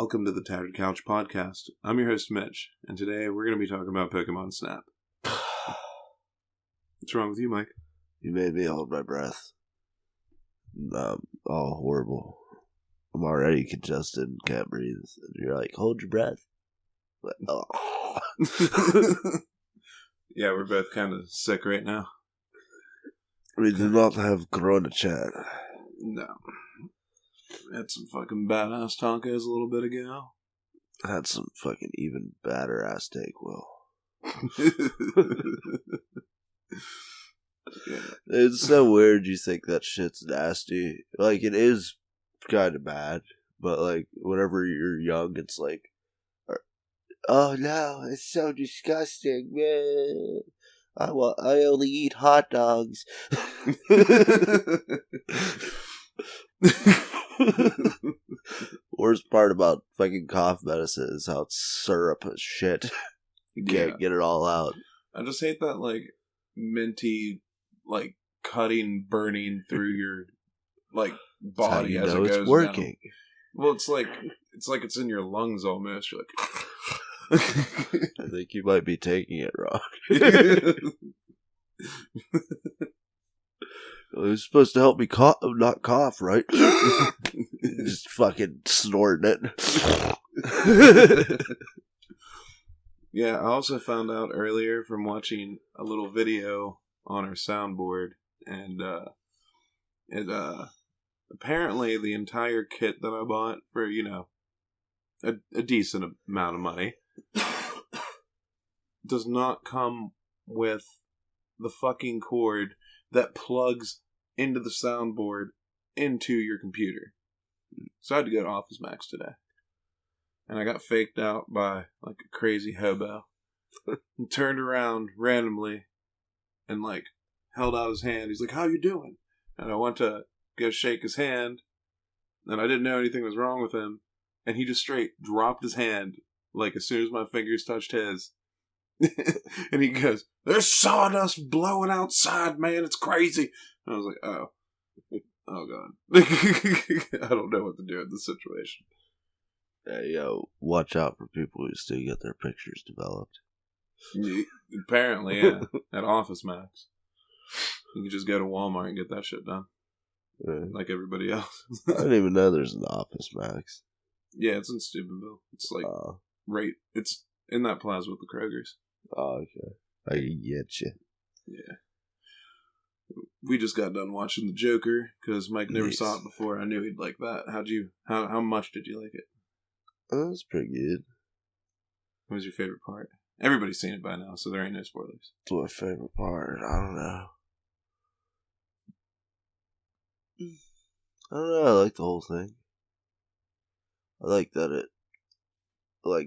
Welcome to the Tattered Couch Podcast. I'm your host, Mitch, and today we're going to be talking about Pokemon Snap. What's wrong with you, Mike? You made me hold my breath. All horrible. I'm already congested and can't breathe. And you're like, hold your breath. But, oh. Yeah, we're both kind of sick right now. We did not have Corona chat. No. Had some fucking badass tacos a little bit ago. Had some fucking even badder ass take, Will. Yeah. It's so weird you think that shit's nasty. Like, it is kind of bad, but like, whenever you're young, it's like, oh no, it's so disgusting, man. I only eat hot dogs. Worst part about fucking cough medicine is how it's syrup as shit. You can't get it all out. I just hate that, like, minty, like, cutting, burning through your, like, body as it goes it's working. Down. Well, it's like it's in your lungs almost. You're like... I think you might be taking it wrong. It was supposed to help me not cough, right? Just fucking snorting it. Yeah, I also found out earlier from watching a little video on our soundboard, and apparently the entire kit that I bought for, a decent amount of money does not come with the fucking cord that plugs into the soundboard into your computer. So I had to go to Office Max today. And I got faked out by like a crazy hobo. And turned around randomly and like held out his hand. He's like, "How you doing?" And I went to go shake his hand, and I didn't know anything was wrong with him. And he just straight dropped his hand like as soon as my fingers touched his. And he goes, "There's sawdust blowing outside, man. It's crazy." And I was like, oh God. I don't know what to do in this situation. Hey, yo, watch out for people who still get their pictures developed. Apparently, yeah. At Office Max. You can just go to Walmart and get that shit done. Yeah. Like everybody else. I didn't even know there's an Office Max. Yeah, it's in Steubenville. It's like, right, it's in that plaza with the Kroger's. Oh, okay. I get you. Yeah. We just got done watching The Joker, because Mike never saw it before. I knew he'd like that. How much did you like it? Oh, it was pretty good. What was your favorite part? Everybody's seen it by now, so there ain't no spoilers. What's my favorite part? I don't know. I like the whole thing. I like that it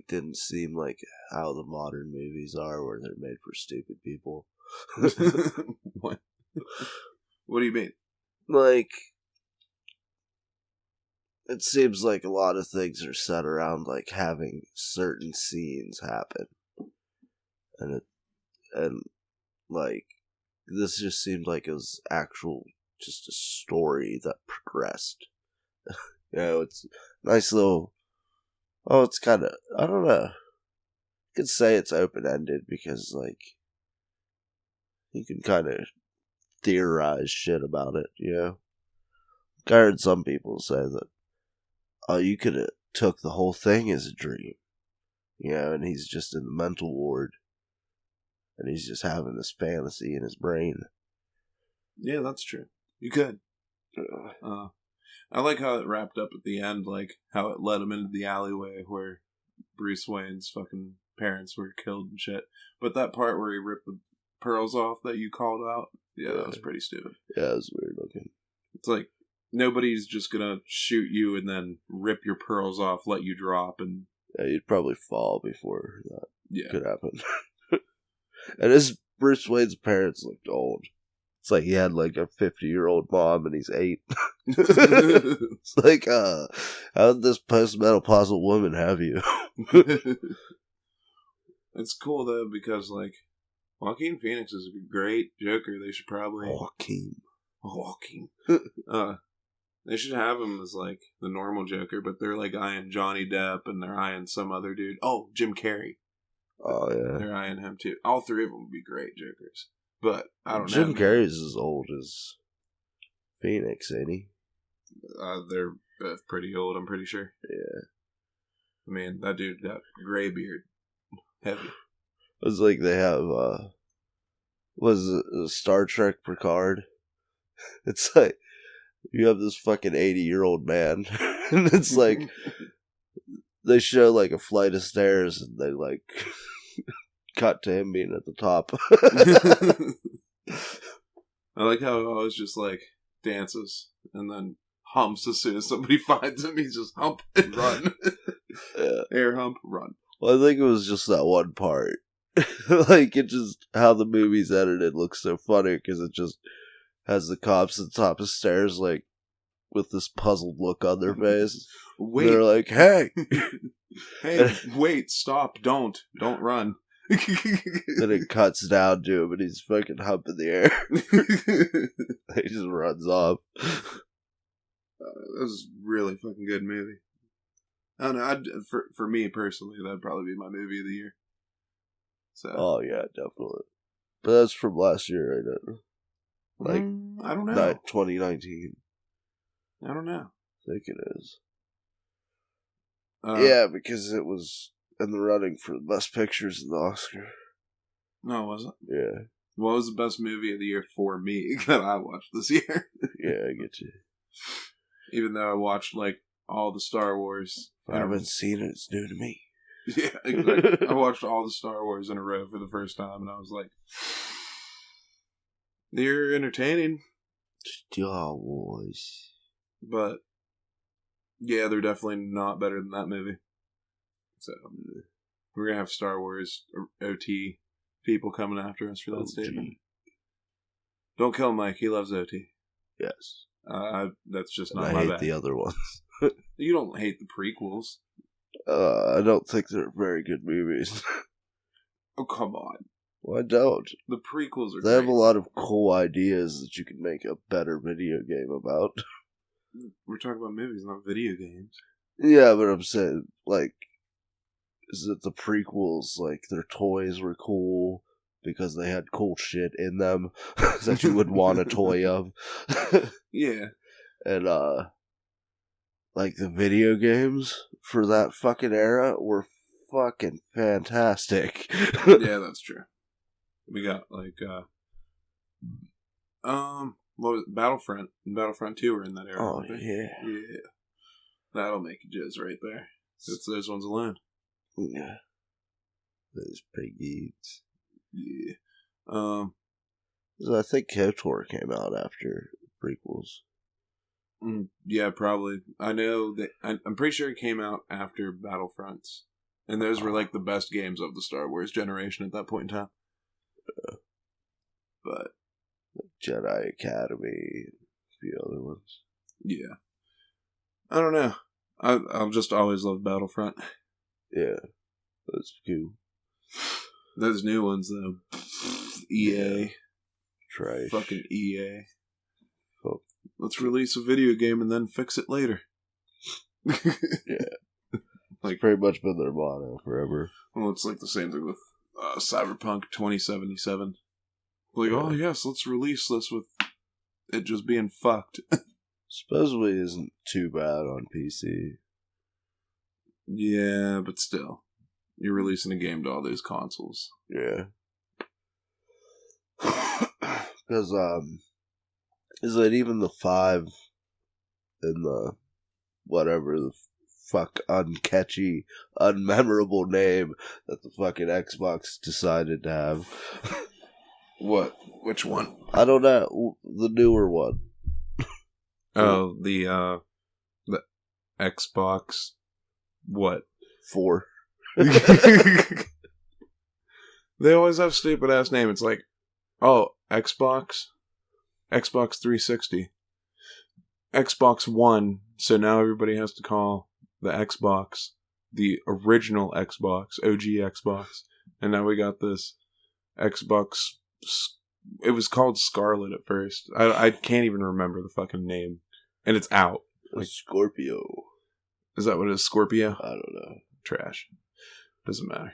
didn't seem like how the modern movies are, where they're made for stupid people. What? What do you mean? Like, it seems like a lot of things are set around like having certain scenes happen, and like this just seemed like it was just a story that progressed. It's nice little. Oh, it's kind of, I don't know. You could say it's open-ended because, like, you can kind of theorize shit about it, I heard some people say that, oh, you could have took the whole thing as a dream, and he's just in the mental ward, and he's just having this fantasy in his brain. Yeah, that's true. You could. I like how it wrapped up at the end, like how it led him into the alleyway where Bruce Wayne's fucking parents were killed and shit. But that part where he ripped the pearls off that you called out, yeah, that was pretty stupid. Yeah, it was weird looking. It's like, nobody's just gonna shoot you and then rip your pearls off, let you drop, and... Yeah, you'd probably fall before that could happen. And his Bruce Wayne's parents looked old. It's like he had like a 50-year-old mom and he's 8. It's like, how did this postmenopausal woman have you? It's cool though, because like, Joaquin Phoenix is a great Joker. They should probably... Joaquin. They should have him as, like, the normal Joker, but they're, like, eyeing Johnny Depp, and they're eyeing some other dude. Oh, Jim Carrey. Oh, yeah. They're eyeing him, too. All three of them would be great Jokers. But, I don't know. Jim Carrey's as old as Phoenix, ain't he? They're both pretty old, I'm pretty sure. Yeah. I mean, that dude got gray beard. Heavy. It's like they have, was it Star Trek Picard? It's like, you have this fucking 80-year-old man, and it's like, they show like a flight of stairs, and they like, cut to him being at the top. I like how he always just like dances, and then humps as soon as somebody finds him. He's just hump and run. Yeah. Air hump, run. Well, I think it was just that one part. Like, it just, how the movie's edited looks so funny, because it just has the cops at the top of the stairs, like, with this puzzled look on their face. Wait. They're like, hey! Hey, wait, stop, don't run. Then it cuts down to him, and he's fucking humping the air. He just runs off. That was a really fucking good movie. I don't know, for me personally, that'd probably be my movie of the year. So. Oh, yeah, definitely. But that's from last year, right? Like, I don't know. 2019. I don't know. I think it is. Yeah, because it was in the running for the best pictures in the Oscar. No, was it? Yeah. What was the best movie of the year for me that I watched this year? Yeah, I get you. Even though I watched, like, all the Star Wars. If I haven't seen it, it's new to me. Yeah, exactly. I watched all the Star Wars in a row for the first time, and I was like, they're entertaining. Star Wars. But, yeah, they're definitely not better than that movie. So, we're going to have Star Wars OT people coming after us for that statement. Don't kill Mike, he loves OT. Yes. That's just and not I my hate bag. the other ones. You don't hate the prequels. I don't think they're very good movies. Oh, come on. Well, I don't. The prequels are They have great. a lot of cool ideas that you can make a better video game about. We're talking about movies, not video games. Yeah, but I'm saying, like, is it the prequels, like, their toys were cool because they had cool shit in them that you would want a toy of? Yeah. And, like, the video games for that fucking era were fucking fantastic. Yeah, that's true. We got, like, what was it? Battlefront and Battlefront 2 were in that era. Oh, yeah. Yeah. That'll make you jizz right there. It's those ones alone. Yeah. Those piggies. Yeah. So I think KOTOR came out after prequels. Yeah, probably. I know that I'm pretty sure it came out after Battlefronts, and those were like the best games of the Star Wars generation at that point in time. But Jedi Academy, a few other ones. yeah, I don't know. I'll just always love Battlefront. Yeah, that's cool. Those new ones though, EA, Yeah. Trash. fucking EA. Fuck. Let's release a video game and then fix it later. Yeah. Like, pretty much been their motto forever. well, it's like the same thing with Cyberpunk 2077. Like, oh yes, let's release this with it just being fucked. Supposedly isn't too bad on PC. Yeah, but still, you're releasing a game to all those consoles. Yeah. Because, is it even the 5 and the whatever the fuck uncatchy, unmemorable name that the fucking Xbox decided to have? What? Which one? I don't know. The newer one. Oh, the Xbox. What? 4. They always have stupid ass name. It's like, oh, Xbox 360, Xbox One. So now everybody has to call the Xbox the original Xbox, OG Xbox, and now we got this Xbox. It was called Scarlet at first. I can't even remember the fucking name. And it's out. Like Scorpio. Is that what it is? Scorpio? I don't know. Trash. Doesn't matter.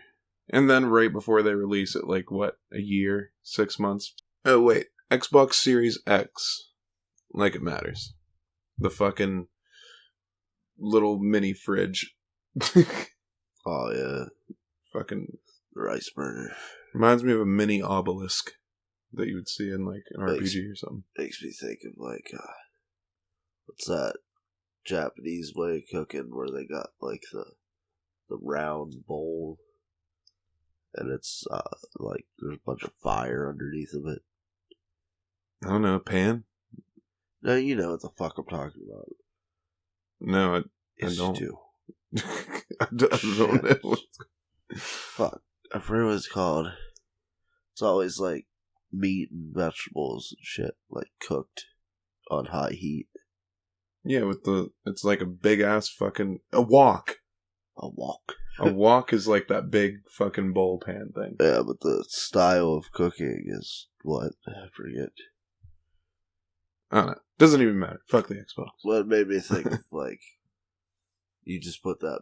And then right before they release it, like what, a year, 6 months? Oh wait, Xbox Series X. Like it matters. The fucking little mini fridge. Oh yeah. Fucking The rice burner. reminds me of a mini obelisk that you would see in like an RPG or something. Makes me think of like, what's that Japanese way of cooking where they got like the round bowl and it's like there's a bunch of fire underneath of it. I don't know, a pan? No, you know what the fuck I'm talking about. No, I Yes, don't. you do. I don't know. Fuck. I forget what it's called. It's always like meat and vegetables and shit, like cooked on high heat. Yeah, it's like a big ass fucking, a wok. A wok. A wok is like that big fucking bowl pan thing. Yeah, but the style of cooking is what? I forget. I don't know. Doesn't even matter. Fuck the Xbox. What made me think of like, you just put that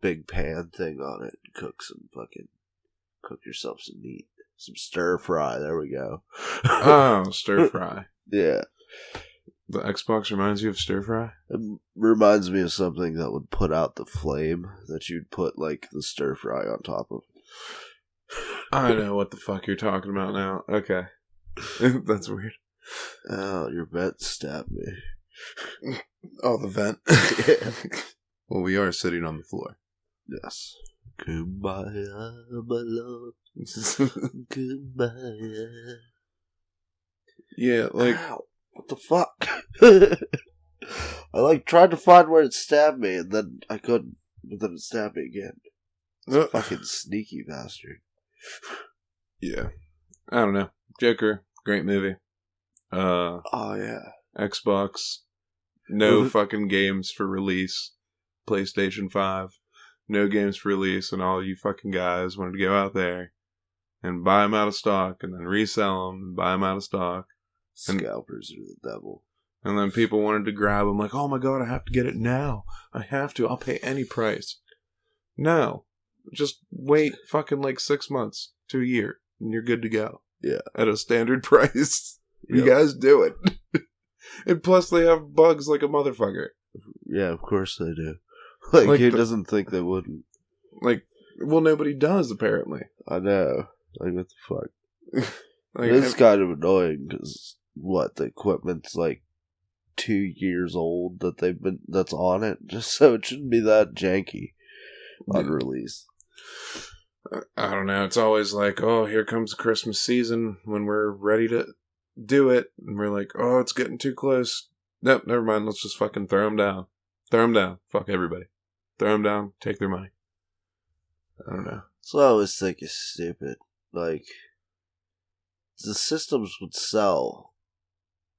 big pan thing on it and cook yourself some meat. Some stir fry, there we go. Oh, stir fry. Yeah. The Xbox reminds you of stir fry? It reminds me of something that would put out the flame that you'd put like the stir fry on top of. I know what the fuck you're talking about now. Okay. That's weird. Oh, your vent stabbed me. Oh, the vent. Yeah. Well, we are sitting on the floor. Yes. Kumbaya, my love. Kumbaya. Yeah, like... Ow, what the fuck? I like tried to find where it stabbed me and then I couldn't. But then it stabbed me again. Fucking sneaky bastard. Yeah. I don't know. Joker, great movie. Oh yeah. Xbox, no fucking games for release. PlayStation 5, no games for release, and all you fucking guys wanted to go out there and buy them out of stock and then resell them and buy them out of stock. Scalpers are the devil. And then people wanted to grab them like, oh my god, I have to get it now. I have to. I'll pay any price. No. Just wait fucking like 6 months to a year and you're good to go. Yeah. At a standard price. You Yep. guys do it. And plus they have bugs like a motherfucker. Yeah, of course they do. Like who doesn't think they wouldn't? Like, well, nobody does, apparently. I know. Like, what the fuck? Like, It's kind of annoying because the equipment's like 2 years old that's on it, just so it shouldn't be that janky on release. I don't know. It's always like, oh, here comes the Christmas season when we're ready to do it. And we're like, oh, it's getting too close. Nope, never mind. Let's just fucking throw them down. Throw them down. Fuck everybody. Throw them down. Take their money. I don't know. So I always think is stupid. Like, the systems would sell,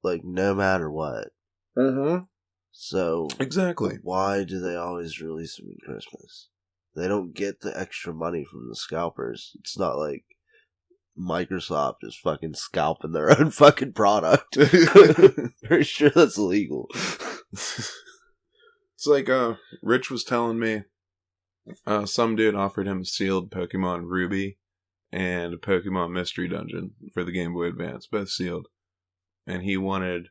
like, no matter what. Mm-hmm. So, Exactly. why do they always release them in Christmas? They don't get the extra money from the scalpers. It's not like Microsoft is fucking scalping their own fucking product. Pretty sure that's illegal. It's like, Rich was telling me, some dude offered him a sealed Pokemon Ruby and a Pokemon Mystery Dungeon for the Game Boy Advance, both sealed. And he wanted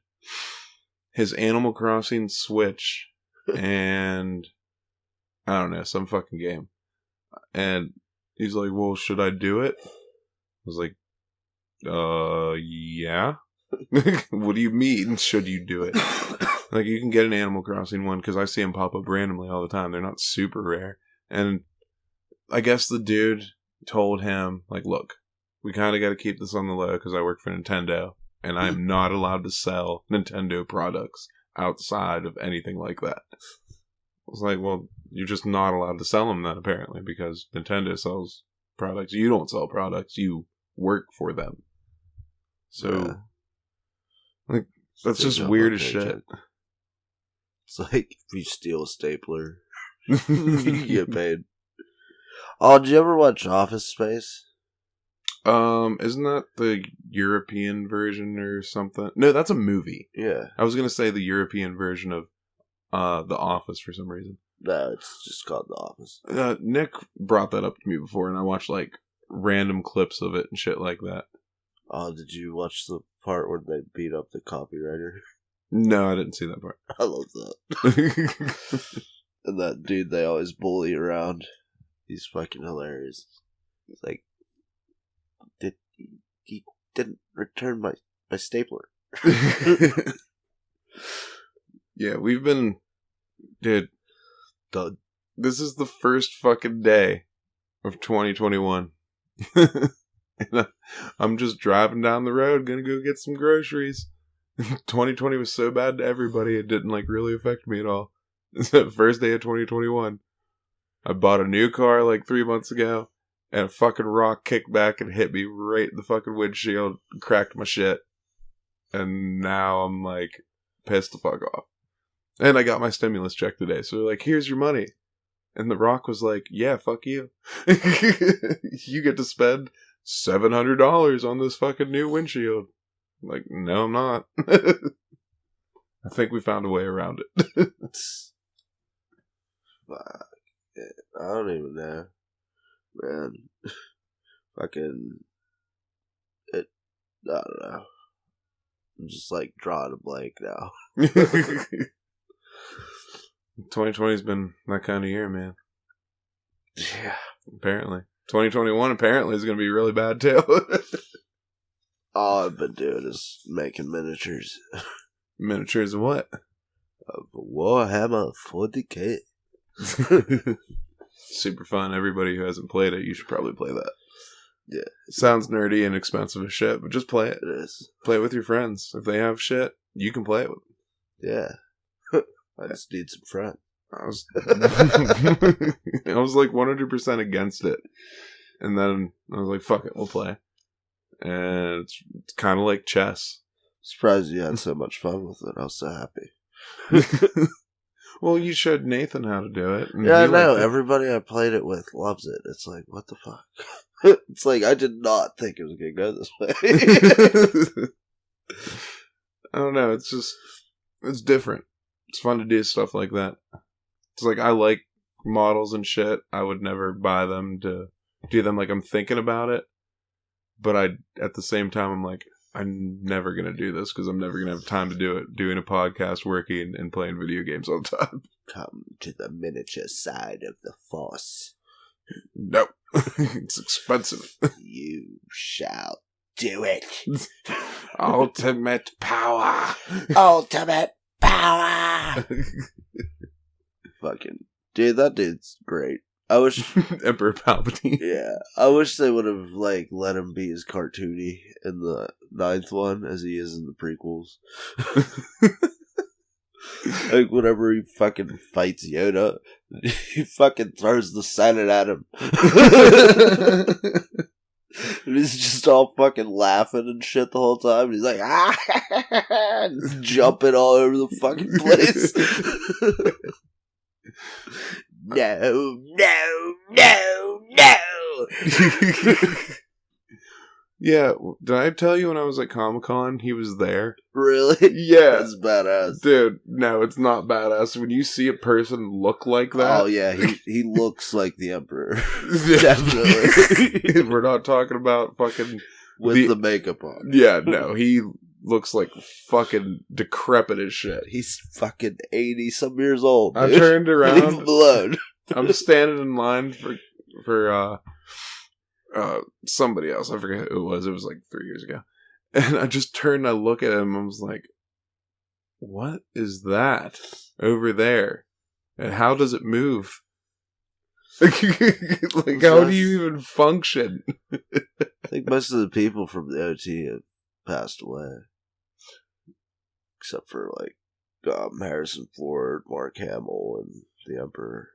his Animal Crossing Switch and, I don't know, some fucking game. And he's like, well, should I do it? I was like, yeah. What do you mean, should you do it? Like, you can get an Animal Crossing one, because I see them pop up randomly all the time. They're not super rare. And I guess the dude told him, like, look, we kind of got to keep this on the low, because I work for Nintendo, and I am not allowed to sell Nintendo products outside of anything like that. I was like, well, you're just not allowed to sell them then, apparently, because Nintendo sells products. You don't sell products. You work for them. So, like, that's just weird as shit. It's like if you steal a stapler, you get paid. Oh, did you ever watch Office Space? Isn't that the European version or something? No, that's a movie. Yeah. I was gonna say the European version of The Office for some reason. No, it's just called The Office. Nick brought that up to me before, and I watched like random clips of it and shit like that. Oh, did you watch the part where they beat up the copywriter? No, I didn't see that part. I love that. And that dude they always bully around. He's fucking hilarious. It's like, he didn't return my stapler. Yeah, we've been... Dude, Done. this is the first fucking day of 2021. And I'm just driving down the road, gonna go get some groceries. 2020 was so bad to everybody, it didn't like really affect me at all. It's the first day of 2021. I bought a new car like 3 months ago, and a fucking rock kicked back and hit me right in the fucking windshield, cracked my shit. And now I'm like pissed the fuck off. And I got my stimulus check today, so they're like, here's your money. And the rock was like, yeah, fuck you. You get to spend $700 on this fucking new windshield. I'm like, no, I'm not. I think we found a way around it. Fuck. I don't even know. Man. Fucking. I don't know. I'm just like drawing a blank now. 2020's been that kind of year, man. Yeah. Apparently. 2021 apparently is going to be really bad too. All I've been doing is making miniatures. Miniatures of what? Of Warhammer 40k. Super fun. Everybody who hasn't played it, you should probably play that. Yeah. It sounds nerdy and expensive as shit, but just play it. It is. Play it with your friends. If they have shit, you can play it with them. Yeah. I just need some friends. I was like 100% against it. And then I was like, fuck it, we'll play. And it's kind of like chess. Surprised you had so much fun with it. I was so happy. Well, you showed Nathan how to do it. Yeah, I know. Everybody I played it with loves it. It's like, what the fuck? It's like, I did not think it was going to go this way. I don't know. It's just, it's different. It's fun to do stuff like that. It's like, I like models and shit. I would never buy them to do them like I'm thinking about it. But at the same time, I'm like, I'm never going to do this because I'm never going to have time to do it. Doing a podcast, working, and playing video games all the time. Come to the miniature side of the force. No. It's expensive. You shall do it. Ultimate power. Ultimate power. Fucking dude, that dude's great. I wish Emperor Palpatine. Yeah, I wish they would have like let him be as cartoony in the 9th one as he is in the prequels. Like whenever he fucking fights Yoda, he fucking throws the Senate at him. And he's just all fucking laughing and shit the whole time. He's like, jumping all over the fucking place. No, no, no, no. Yeah, did I tell you when I was at Comic-Con, he was there? Really? Yeah. That's badass. Dude, no, it's not badass. When you see a person look like that... Oh, yeah, he looks like the Emperor. Definitely. We're not talking about fucking... With the makeup on. Yeah, no, he looks like fucking decrepit as shit. He's fucking 80-some years old, dude. I turned around. Leave him alone. I'm standing in line for somebody else. I forget who it was. It was like 3 years ago. And I just turned and I look at him and I was like, what is that over there? And how does it move? Like, how do you even function? I think most of the people from the OT have passed away. Except for, like, Harrison Ford, Mark Hamill, and the Emperor.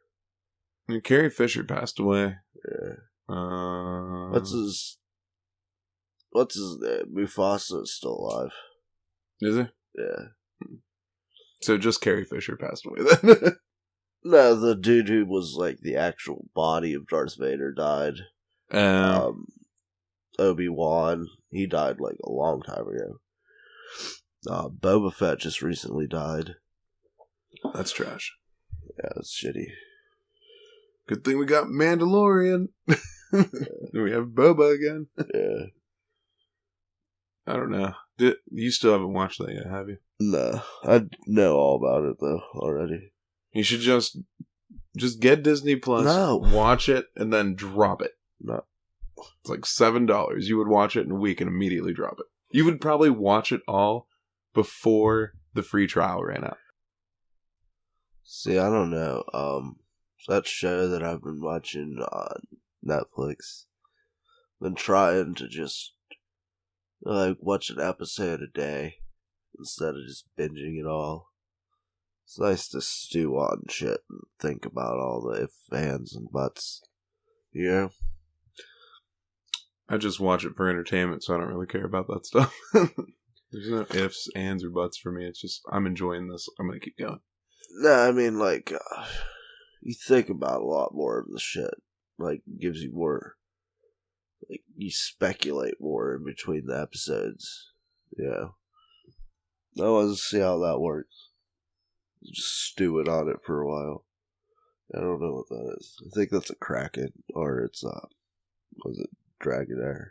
And Carrie Fisher passed away. Yeah. What's his name? Mufasa is still alive. Is he? Yeah. So just Carrie Fisher passed away then? No, the dude who was like the actual body of Darth Vader died. Obi-Wan. He died like a long time ago. Boba Fett just recently died. That's trash. Yeah, it's shitty. Good thing we got Mandalorian. We have Boba again. Yeah. I don't know. You still haven't watched that yet, have you? No, I know all about it though already. You should just get Disney Plus, No. watch it, and then drop it. No. It's like $7. You would watch it in a week and immediately drop it. You would probably watch it all before the free trial ran out. See, I don't know. That show that I've been watching on Netflix, been trying to just like watch an episode a day instead of just binging it all. It's nice to stew on shit and think about all the ifs, ands, and buts. Yeah. I just watch it for entertainment, so I don't really care about that stuff. There's no ifs, ands, or buts for me. It's just, I'm enjoying this. I'm going to keep going. No, I mean, like, you think about a lot more of the shit. Like, gives you more, like, you speculate more in between the episodes. Yeah. I want to see how that works. Just stew it on it for a while. I don't know what that is. I think that's a Kraken, or it's, was it Dragonite?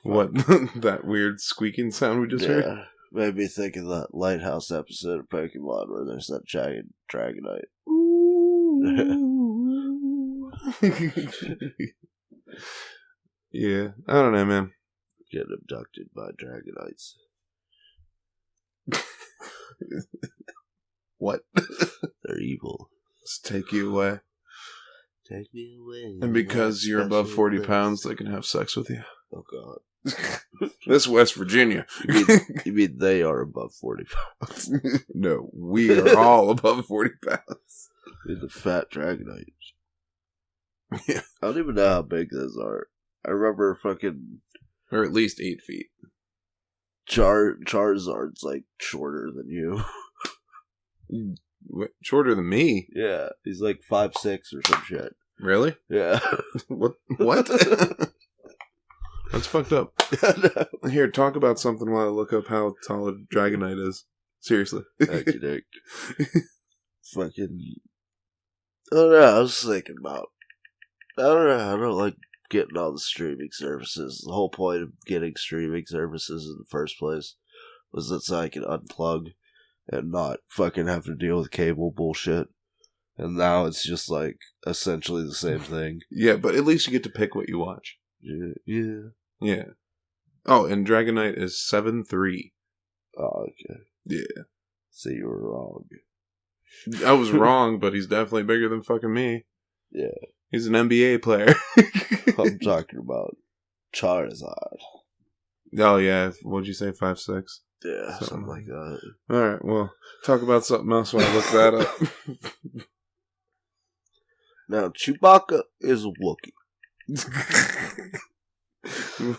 What? That weird squeaking sound we just heard? Made me think of that Lighthouse episode of Pokemon where there's that giant Dragonite. Ooh. Yeah, I don't know, man. Get abducted by Dragonites. What? They're evil. Let's take you away. Take me away. And because you're above 40 pounds, they can have sex with you. Oh, God. That's West Virginia. You mean they are above 40 pounds? No, we are all above 40 pounds. You're the fat Dragonites. Yeah. I don't even know how big those are. I remember fucking... Or at least 8 feet. Charizard's like shorter than you. What, shorter than me? Yeah, he's like 5'6" or some shit. Really? Yeah. What? That's fucked up. Here, talk about something while I look up how tall a Dragonite is. Seriously. Thank you, Dick. Fucking... I don't know, I was thinking about... I don't like getting all the streaming services. The whole point of getting streaming services in the first place was that so I could unplug and not fucking have to deal with cable bullshit. And now it's just like essentially the same thing. Yeah, but at least you get to pick what you watch. Yeah. Oh, and Dragonite is 7'3". Oh, okay. Yeah. So you were wrong. I was wrong, but he's definitely bigger than fucking me. Yeah. He's an NBA player. I'm talking about Charizard. Oh, yeah. What'd you say, 5'6"? Yeah, something like that. Alright, well, talk about something else when I look that up. Now, Chewbacca is a Wookiee.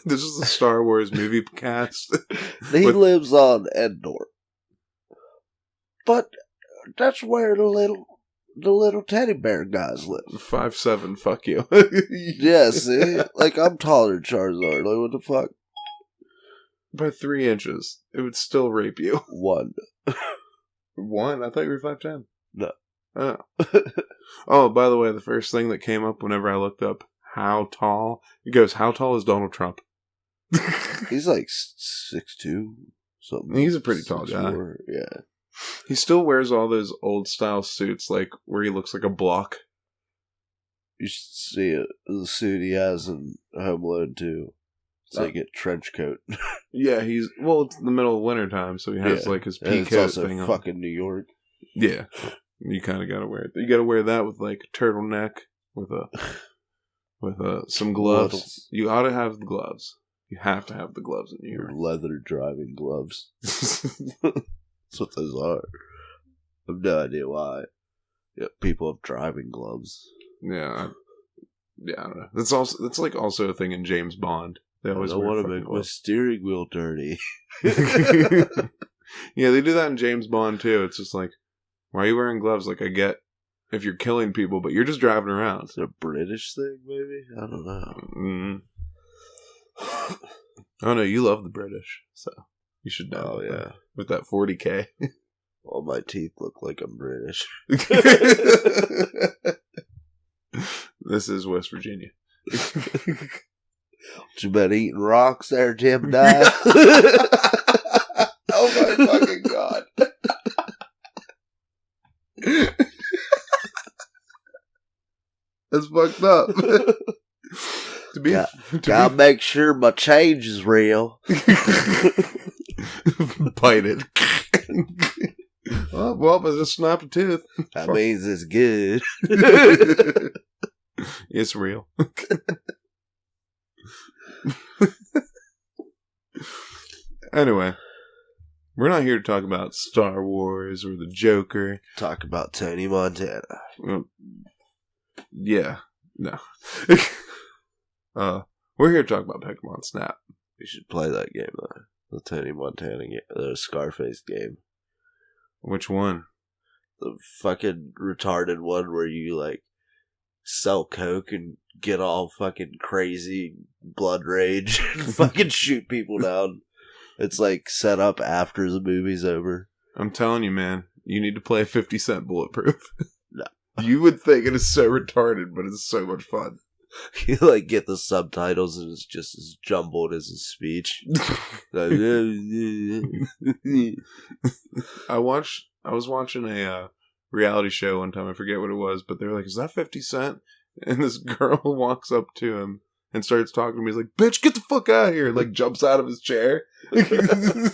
This is the Star Wars movie cast. He lives on Endor. But that's where the little teddy bear guys live. 5'7", fuck you. Yeah, see? Like, I'm taller than Charizard. Like, what the fuck? By 3 inches. It would still rape you. 1. 1? I thought you were 5'10". No. Oh. Oh, by the way, the first thing that came up whenever I looked up how tall, it goes, how tall is Donald Trump? He's like 6'2", something. He's a pretty tall guy. Yeah. He still wears all those old style suits, like where he looks like a block. You should see it. The suit he has in Home Alone 2. It's like a trench coat. Yeah, it's the middle of winter time, so he has like his pea and coat it's also thing on. Fucking New York. Yeah. You kind of gotta wear it. You gotta wear that with like a turtleneck with some gloves. Gloves. You ought to have the gloves. You have to have the gloves in New York. Leather driving gloves. That's what those are. I have no idea why. Yeah, people have driving gloves. Yeah, I don't know. That's like also a thing in James Bond. They always want to make my steering wheel dirty. Yeah, they do that in James Bond too. It's just like, why are you wearing gloves? Like, I get if you're killing people, but you're just driving around. Is it a British thing, maybe? I don't know. Mm. Oh no, you love the British, so you should know. Oh, yeah. With that 40K. All my teeth look like I'm British. This is West Virginia. You been eating rocks there, Jim Dye? Oh my fucking god. That's fucked up. Gotta make sure my change is real. Bite it. Well, I just snapped a tooth. That means it's good. It's real. Anyway, we're not here to talk about Star Wars or the Joker. Talk about Tony Montana. Yeah, no. We're here to talk about Pokemon Snap. We should play that game, though. The Tony Montana game. The Scarface game. Which one? The fucking retarded one where you, like, sell coke and get all fucking crazy blood rage and fucking shoot people down. It's, like, set up after the movie's over. I'm telling you, man. You need to play 50 Cent Bulletproof. No. You would think it is so retarded, but it's so much fun. You, like, get the subtitles and it's just as jumbled as his speech. Like, I was watching a reality show one time. I forget what it was, but they were like, "Is that 50 Cent?" And this girl walks up to him and starts talking to me. He's like, "Bitch, get the fuck out of here!" And, like, jumps out of his chair. I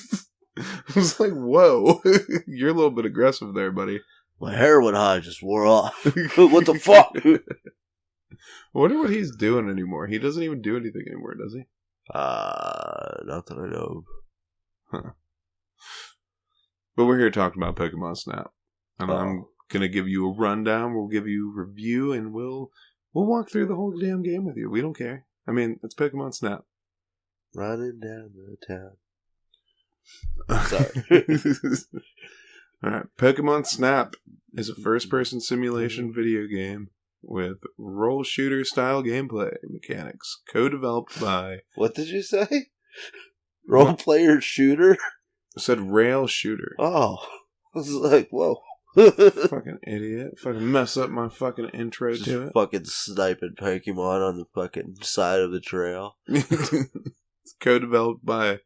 was like, "Whoa, you're a little bit aggressive there, buddy." My heroin high just wore off. What the fuck? I wonder what he's doing anymore. He doesn't even do anything anymore, does he? Not that I know of. Huh. But we're here talking about Pokemon Snap. And I'm going to give you a rundown. We'll give you a review, and we'll walk through the whole damn game with you. We don't care. I mean, it's Pokemon Snap. Running down the town. Sorry. Alright, Pokemon Snap is a first-person simulation video game with roll shooter style gameplay mechanics, co-developed by... What did you say? Role player shooter? I said rail shooter. Oh. I was like, whoa. Fucking idiot. Fucking mess up my fucking intro Just to it. fucking sniping Pokemon on the fucking side of the trail. It's co-developed by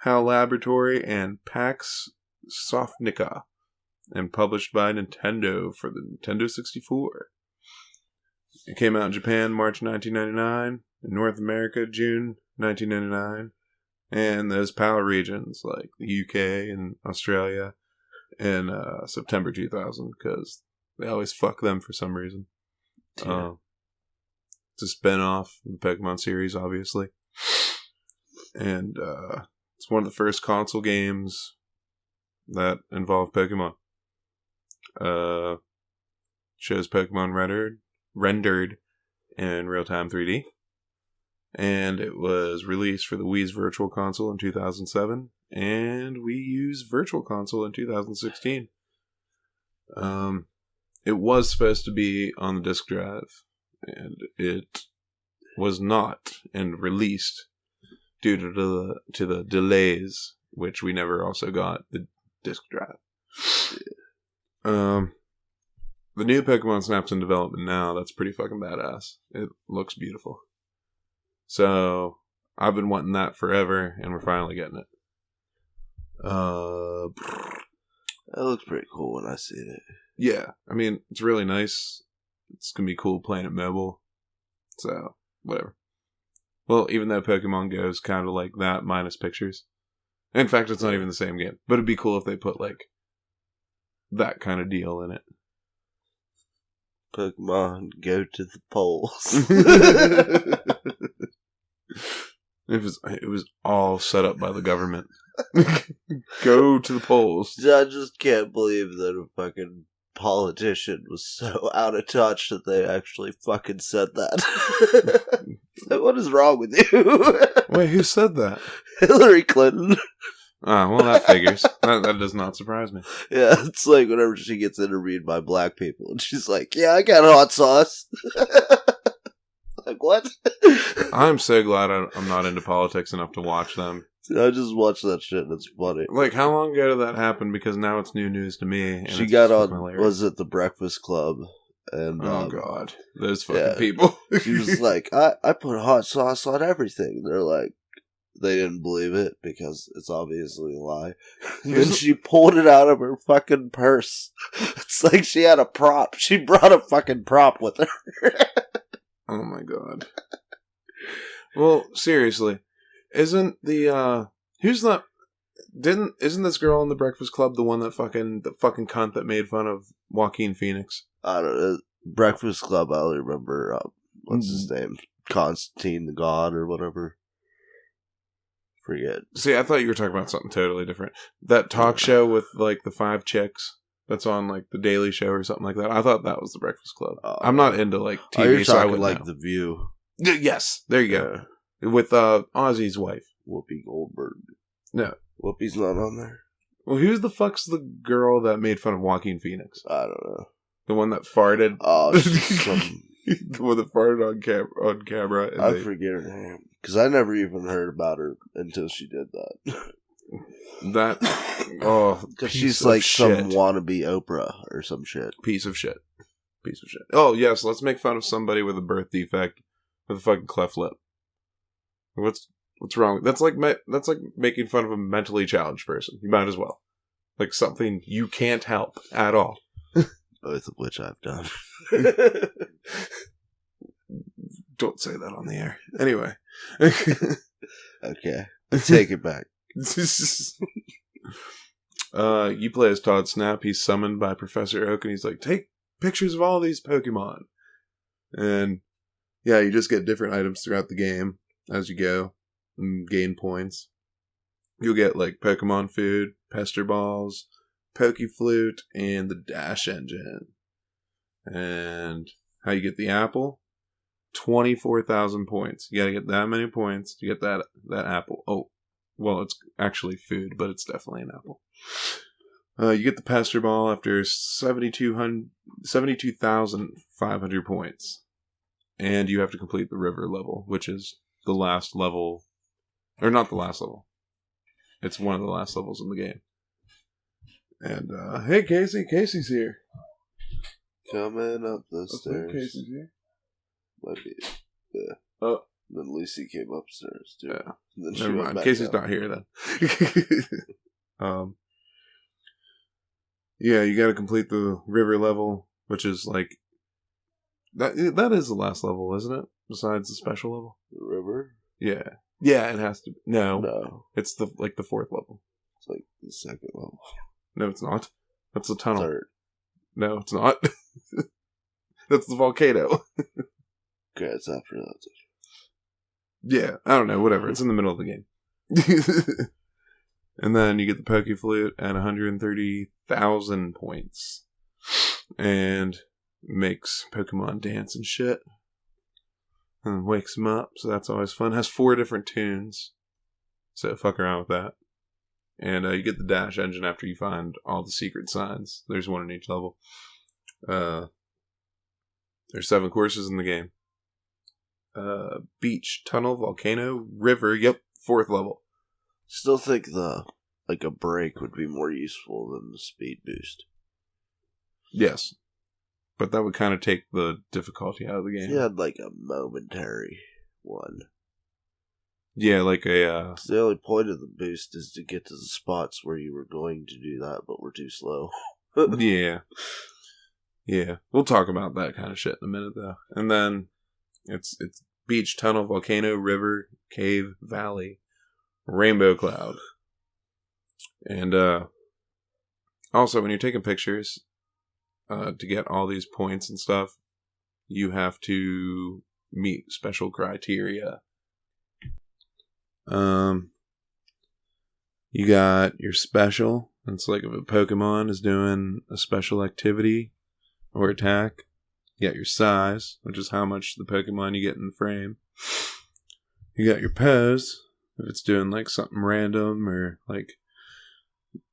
HAL Laboratory and Pax Softnica, and published by Nintendo for the Nintendo 64. It came out in Japan March 1999, in North America June 1999, and those PAL regions like the UK and Australia in September 2000, because they always fuck them for some reason. Yeah. It's a spin-off of the Pokemon series, obviously. And it's one of the first console games that involve Pokemon. Shows Pokemon rendered in real-time 3D. And it was released for the Wii's Virtual Console in 2007. And Wii U's Virtual Console in 2016. It was supposed to be on the disk drive. And it was not, and released due to the delays, which we never also got the disk drive. The new Pokemon Snap's in development now. That's pretty fucking badass. It looks beautiful. So I've been wanting that forever, and we're finally getting it. That looks pretty cool when I see it. Yeah, I mean, it's really nice. It's gonna be cool playing it mobile. So whatever. Well, even though Pokemon Go is kind of like that, minus pictures. In fact, it's not even the same game. But it'd be cool if they put, like, that kind of deal in it. Pokemon, go to the polls. It was all set up by the government. Go to the polls. I just can't believe that a fucking politician was so out of touch that they actually fucking said that. What is wrong with you? Wait, who said that? Hillary Clinton. Ah, well, that figures. that does not surprise me. Yeah, it's like whenever she gets interviewed by black people, and she's like, "Yeah, I got hot sauce." Like, what? I'm so glad I'm not into politics enough to watch them. I just watched that shit, and it's funny. Like, how long ago did that happen? Because now it's new news to me. And She it's got fucking on, hilarious. was it The Breakfast Club? And Oh, God. Those fucking people. She was like, I put hot sauce on everything. They're like, they didn't believe it because it's obviously a lie. And then she pulled it out of her fucking purse. It's like she had a prop. She brought a fucking prop with her. Oh, my God. Well, seriously. Isn't the, who's that? Isn't this girl in the Breakfast Club the one that the fucking cunt that made fun of Joaquin Phoenix? I don't know. Breakfast Club, I only remember, what's his name? Constantine the God or whatever. Forget. See, I thought you were talking about something totally different. That talk show with, like, the 5 chicks that's on, like, The Daily Show or something like that. I thought that was the Breakfast Club. I'm not into, like, TV, you're so I talking wouldn't like know. The View. Yes, there you go. With Ozzy's wife. Whoopi Goldberg. No. Whoopi's not on there? Well, who's the fuck's the girl that made fun of Joaquin Phoenix? I don't know. The one that farted? Oh, she's some... The one that farted on camera. And I forget her name. Because I never even heard about her until she did that. Because she's like some wannabe Oprah or some shit. Piece of shit. Oh, yes, let's make fun of somebody with a birth defect with a fucking cleft lip. What's wrong? That's like making fun of a mentally challenged person. You might as well. Like something you can't help at all. Both of which I've done. Don't say that on the air. Anyway. Okay. Take it back. You play as Todd Snap. He's summoned by Professor Oak, and he's like, take pictures of all these Pokemon. And yeah, you just get different items throughout the game as you go and gain points. You'll get like Pokemon food, Pester Balls, Pokeflute, and the Dash Engine. And how you get the apple? 24,000 points. You gotta get that many points to get that apple. Oh, well, it's actually food, but it's definitely an apple. You get the Pester Ball after 72,500 points. And you have to complete the river level, which is the last level. Or not the last level. It's one of the last levels in the game. And, hey, Casey. Casey's here. Coming up the stairs. Casey's here. Might be. Yeah. Oh. Then Lucy came upstairs, too. Yeah. Then Never mind. Casey's not here then. Yeah, you gotta complete the river level, which is like... That is the last level, isn't it? Besides the special level? The river? Yeah. Yeah, it has to be. No. It's the 4th level. It's like the 2nd level. No, it's not. That's the tunnel. 3rd. No, it's not. That's the volcano. Okay, it's after that. Yeah, I don't know, whatever. It's in the middle of the game. And then you get the Pokeflute at 130,000 points. And makes Pokemon dance and shit. And wakes them up, so that's always fun. Has 4 different tunes. So fuck around with that. And you get the Dash Engine after you find all the secret signs. There's one in each level. There's 7 courses in the game. Beach, tunnel, volcano, river. Yep, 4th level. Still think a break would be more useful than the speed boost. Yes. But that would kind of take the difficulty out of the game. You had like a momentary one. Yeah, like a... The only point of the boost is to get to the spots where you were going to do that, but were too slow. Yeah. Yeah. We'll talk about that kind of shit in a minute, though. And then it's beach, tunnel, volcano, river, cave, valley, rainbow cloud. And also, when you're taking pictures, to get all these points and stuff, you have to meet special criteria. You got your special. It's like if a Pokemon is doing a special activity or attack. You got your size, which is how much the Pokemon you get in the frame. You got your pose, if it's doing like something random or like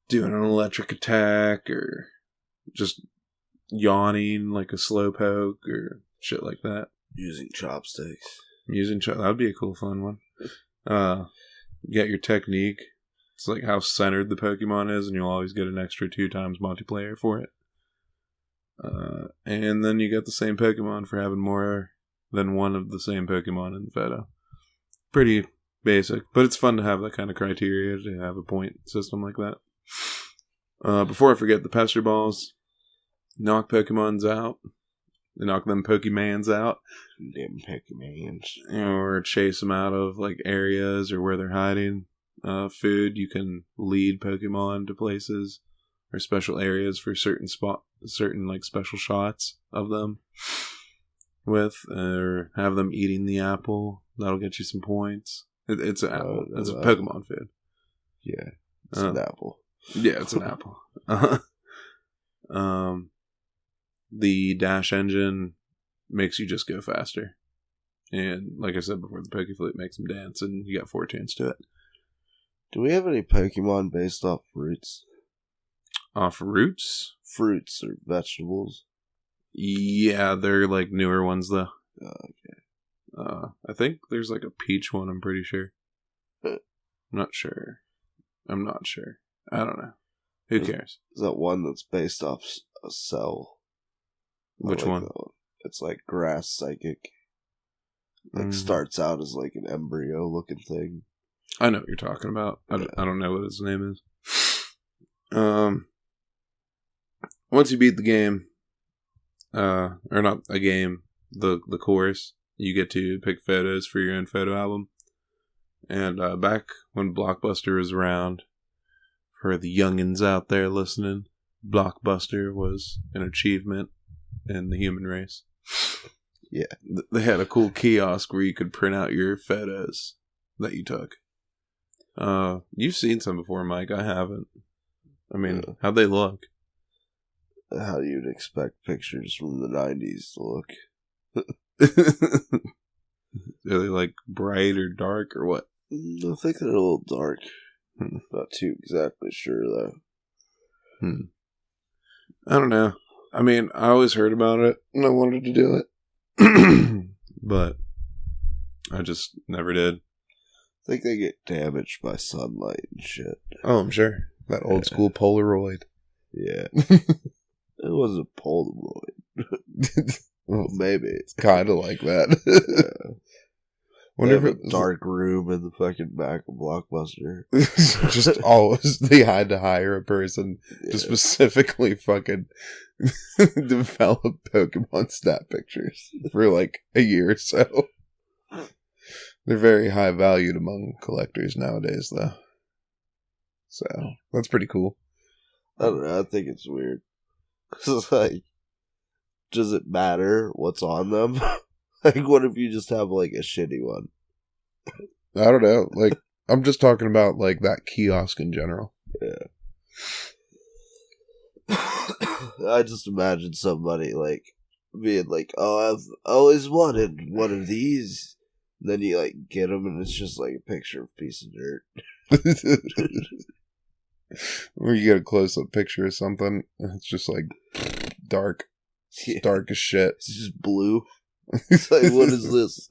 doing an electric attack or just yawning like a slowpoke or shit like that. Using chopsticks. That would be a cool, fun one. You get your technique. It's like how centered the Pokemon is, and you'll always get an extra 2 times multiplayer for it. And then you get the same Pokemon for having more than one of the same Pokemon in the photo. Pretty basic, but it's fun to have that kind of criteria, to have a point system like that. Before I forget, the Pester Balls knock Pokemons out. They knock them Pokemans out. Damn Pokemans. Or chase them out of like areas or where they're hiding. Food, you can lead Pokemon to places or special areas for certain like special shots of them with, or have them eating the apple. That'll get you some points. It's an apple. It's a Pokemon food. Yeah, it's an apple. Yeah, it's an apple. The dash engine makes you just go faster. And like I said before, the Pokeflute makes them dance, and you got 4 tunes to it. Do we have any Pokemon based off fruits? Off roots? Fruits or vegetables? Yeah, they're like newer ones though. Okay. I think there's like a peach one, I'm pretty sure. I'm not sure. I don't know. Who cares? Is that one that's based off a cell? Which one? It's like Grass Psychic. Like starts out as like an embryo looking thing. I know what you're talking about. I don't know what his name is. Once you beat the game, or not a game, the course, you get to pick photos for your own photo album. And back when Blockbuster was around, for the youngins out there listening, Blockbuster was an achievement in the human race. Yeah. They had a cool kiosk where you could print out your photos that you took. You've seen some before, Mike. I haven't. I mean, how'd they look? How you'd expect pictures from the 90s to look. Are they like bright or dark or what? I think they're a little dark. Not too exactly sure though. I don't know. I mean, I always heard about it and I wanted to do it. But I just never did. I think they get damaged by sunlight and shit. Oh, I'm sure. That old school Polaroid. Yeah. It wasn't Polaroid. Well, maybe. It's kind of like that. Yeah. Whenever a dark room in the fucking back of Blockbuster. Just always, they had to hire a person to specifically fucking develop Pokemon stat pictures for like a year or so. They're very high valued among collectors nowadays, though. So, that's pretty cool. I don't know, I think it's weird. It's like, does it matter what's on them? Like, what if you just have, like, a shitty one? I don't know. Like, I'm just talking about, like, that kiosk in general. Yeah. I just imagine somebody, like, being like, oh, I've always wanted one of these. And then you, like, get them, and it's just, like, a picture of a piece of dirt. Or you get a close-up picture of something, and it's just, like, dark. It's dark as shit. It's just blue. It's like, what is this?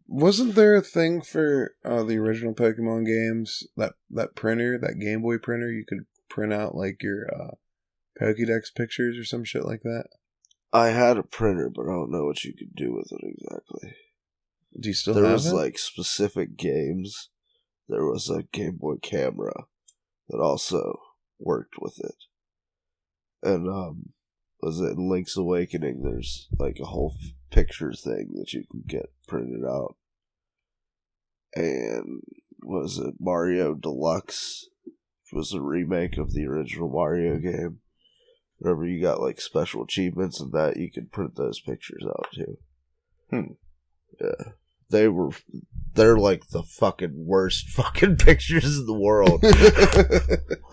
Wasn't there a thing for the original Pokemon games, that printer, that Game Boy printer, you could print out like your Pokédex pictures or some shit like that? I had a printer, but I don't know what you could do with it exactly. Do you still have it? There was like specific games. There was a Game Boy camera that also worked with it. And was it in Link's Awakening? There's like a whole picture thing that you can get printed out. And was it Mario Deluxe? Which was a remake of the original Mario game. Whenever you got like special achievements and that, you could print those pictures out too. Yeah. They're like the fucking worst fucking pictures in the world.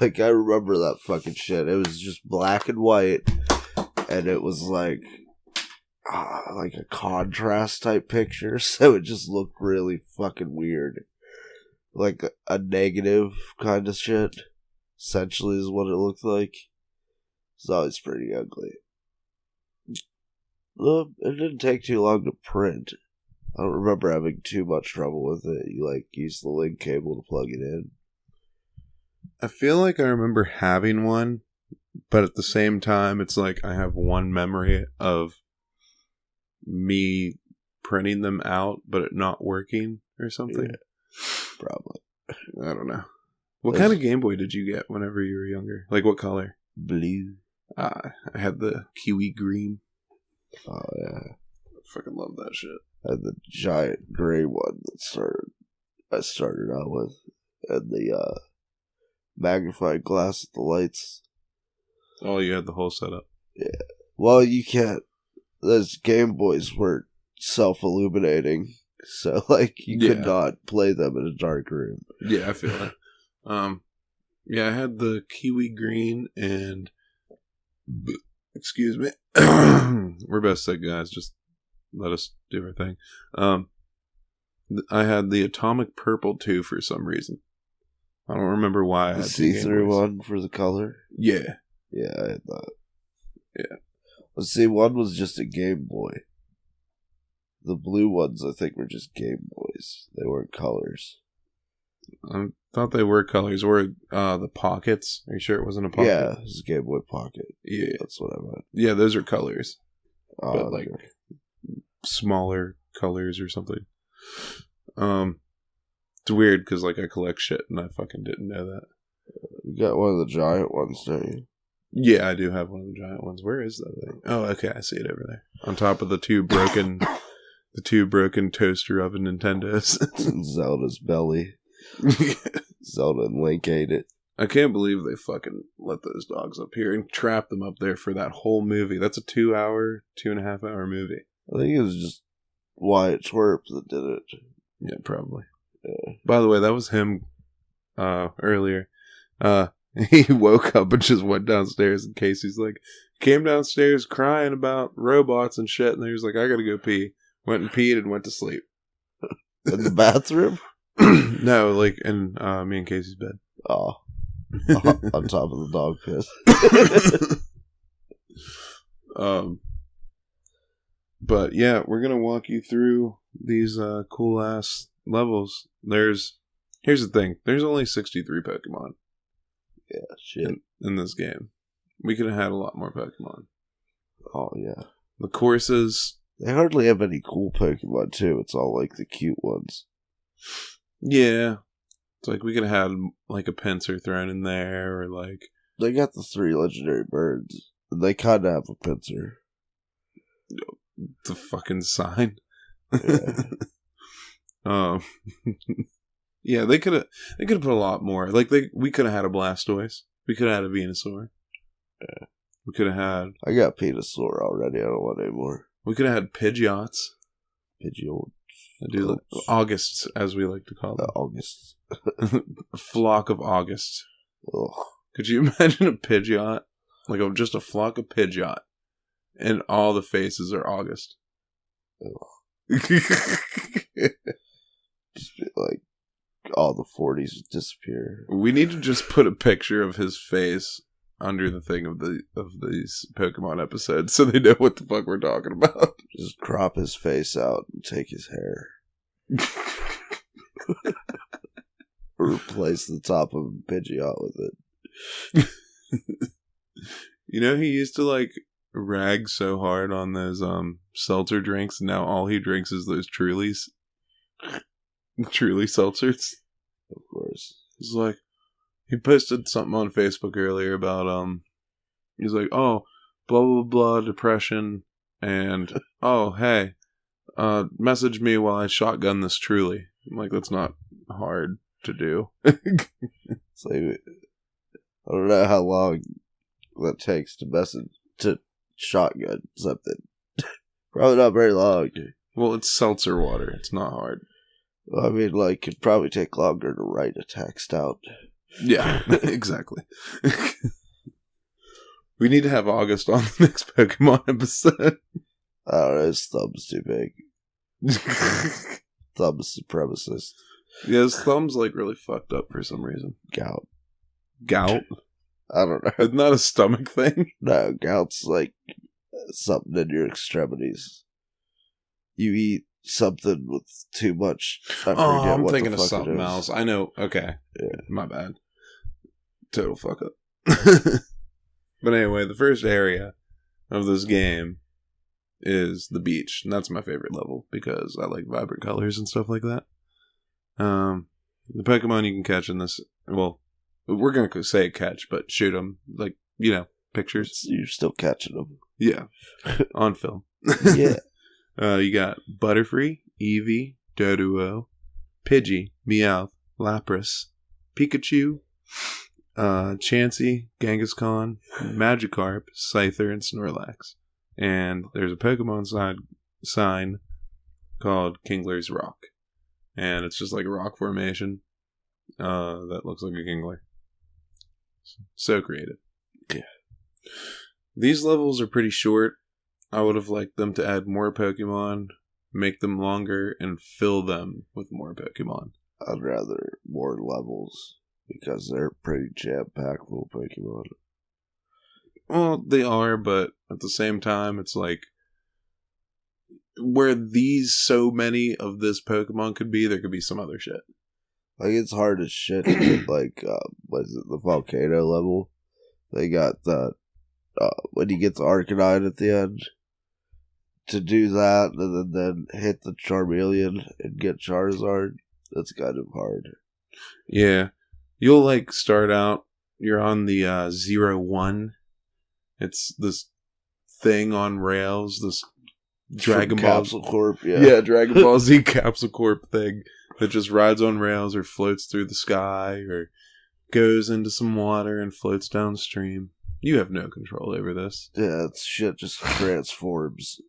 Like, I remember that fucking shit. It was just black and white, and it was like a contrast type picture, so it just looked really fucking weird. like a negative kind of shit. Essentially, is what it looked like. It's always pretty ugly. Well, it didn't take too long to print. I don't remember having too much trouble with it. You use the link cable to plug it in. I feel like I remember having one, but at the same time, it's like I have one memory of me printing them out, but it not working or something. Yeah, probably. I don't know. What kind of Game Boy did you get whenever you were younger? Like what color? Blue. I had the kiwi green. Oh, yeah. I fucking love that shit. I had the giant gray one I started out with. And the magnifying glass with the lights. Oh, you had the whole setup. Yeah. Well, you can't. Those Game Boys weren't self-illuminating. So, you could not play them in a dark room. Yeah, I feel it. Yeah, I had the kiwi green and... Excuse me. We're both sick, guys. Just let us do our thing. I had the atomic purple too for some reason. I don't remember why I had the see-through one for the color? Yeah. Yeah, I had that. Yeah. Let's see, one was just a Game Boy. The blue ones, I think, were just Game Boys. They weren't colors. I thought they were colors. Were the pockets? Are you sure it wasn't a pocket? Yeah, it was a Game Boy Pocket. Yeah. That's what I meant. Yeah, those are colors. Oh, but smaller colors or something. It's weird because I collect shit and I fucking didn't know that. You got one of the giant ones, don't you? Yeah, I do have one of the giant ones. Where is that thing? Oh, okay, I see it over there. On top of the two broken toaster oven Nintendos. Zelda's belly. Zelda and Link ate it. I can't believe they fucking let those dogs up here and trap them up there for that whole movie. That's a 2.5 hour movie. I think it was just Wyatt Twerp that did it. Yeah, probably. Yeah. By the way, that was him earlier. He woke up and just went downstairs, and Casey's came downstairs crying about robots and shit, and he was like, I gotta go pee. Went and peed and went to sleep. In the bathroom? No, in me and Casey's bed. Oh. On top of the dog piss. But yeah, we're gonna walk you through these cool ass levels. Here's the thing. There's only 63 Pokemon. Yeah, shit. In this game. We could have had a lot more Pokemon. Oh, yeah. The courses... They hardly have any cool Pokemon, too. It's all, the cute ones. Yeah. It's we could have had, a Pinsir thrown in there, or, They got the 3 legendary birds. They kind of have a Pinsir. The fucking sign. Yeah. Yeah, they could have put a lot more. We could have had a Blastoise. We could have had a Venusaur. Yeah. We could have had... I got Venusaur already. I don't want any more. We could have had Pidgeots. Pidgeot. I do Augusts, as we like to call them. Augusts. A flock of Augusts. Ugh. Could you imagine a Pidgeot? Just a flock of Pidgeot. And all the faces are August. Just all the 40s would disappear. We need to just put a picture of his face under the thing of these Pokemon episodes so they know what the fuck we're talking about. Just crop his face out and take his hair. Replace the top of a Pidgeot with it. He used to rag so hard on those seltzer drinks, and now all he drinks is those Trulies. Truly seltzers. Of course. He's he posted something on Facebook earlier about he's oh, blah blah blah, depression, and oh hey, message me while I shotgun this Truly. I'm that's not hard to do. It's I don't know how long that takes to shotgun something. Probably not very long. Well, it's seltzer water. It's not hard. Well, I mean, it'd probably take longer to write a text out. Yeah, exactly. We need to have August on the next Pokemon episode. I don't know, his thumb's too big. Thumb supremacist. Yeah, his thumb's like really fucked up for some reason. Gout. Gout? I don't know. It's not a stomach thing. No, gout's like something in your extremities. You eat something with too much. I'm thinking of something else. I know. Okay. Yeah. My bad. Total fuck up. But anyway, the first area of this game is the beach. And that's my favorite level because I like vibrant colors and stuff like that. The Pokemon you can catch in this, well, we're going to say catch, but shoot them, like, pictures. You're still catching them. Yeah. On film. Yeah. You got Butterfree, Eevee, Doduo, Pidgey, Meowth, Lapras, Pikachu, Chansey, Kangaskhan, Magikarp, Scyther, and Snorlax. And there's a Pokemon sign called Kingler's Rock. And it's just like a rock formation that looks like a Kingler. So creative. Yeah. These levels are pretty short. I would have liked them to add more Pokemon, make them longer, and fill them with more Pokemon. I'd rather more levels because they're pretty jam-packed full Pokemon. Well, they are, but at the same time, it's like where so many of this Pokemon could be, there could be some other shit. Like, it's hard as shit to get, like, what is it, the Volcano level? They got the, when you get the Arcanine at the end, to do that, and then hit the Charmeleon and get Charizard, that's kind of hard. Yeah. You'll, like, start out, you're on the 0-1. It's this thing on rails, this Dragon Ball Capsule Corp, yeah. Yeah, Dragon Ball Z Capsule Corp thing that just rides on rails or floats through the sky or goes into some water and floats downstream. You have no control over this. Yeah, it's shit just transforms.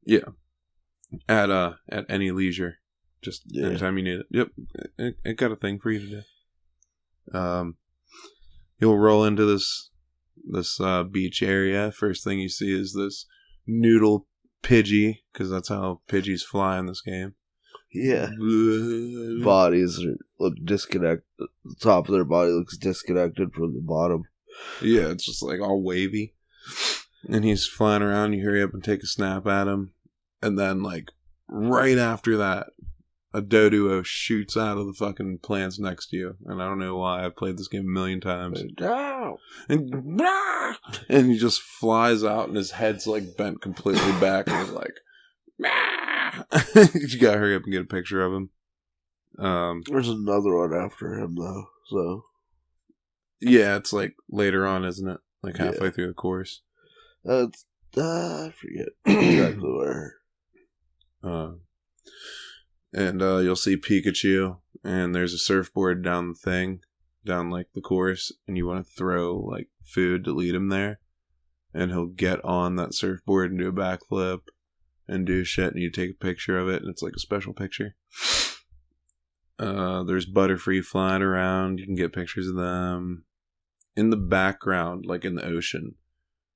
Yeah. At any leisure. Just anytime you need it. Yep. It got a thing for you to do. You'll roll into this beach area. First thing you see is this noodle Pidgey, because that's how Pidgeys fly in this game. Yeah. Bodies look disconnected. The top of their body looks disconnected from the bottom. Yeah, it's just like all wavy. And he's flying around. You hurry up and take a snap at him. And then, like, right after that, a Doduo shoots out of the fucking plants next to you. And I don't know why. I've played this game a million times. And he just flies out and his head's like bent completely back and he's like, you gotta hurry up and get a picture of him. There's another one after him though, so. Yeah, it's like later on, isn't it? Like halfway through the course. I forget exactly where. And you'll see Pikachu, and there's a surfboard down the thing, down like the course, and you want to throw like food to lead him there, and he'll get on that surfboard and do a backflip and do shit, and you take a picture of it, and it's like a special picture. There's Butterfree flying around. You can get pictures of them. In the background, like in the ocean,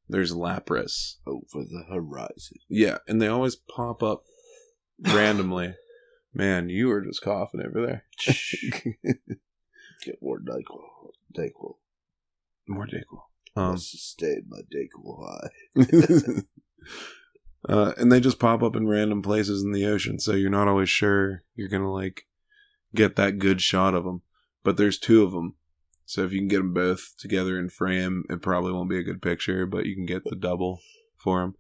there's Lapras. Over the horizon. Yeah, and they always pop up randomly. Man, you were just coughing over there. Get more Dayquil. More Dayquil. Sustain my Dayquil high. And they just pop up in random places in the ocean, so you're not always sure you're gonna like get that good shot of them. But there's two of them, so if you can get them both together in frame, it probably won't be a good picture, but you can get the double for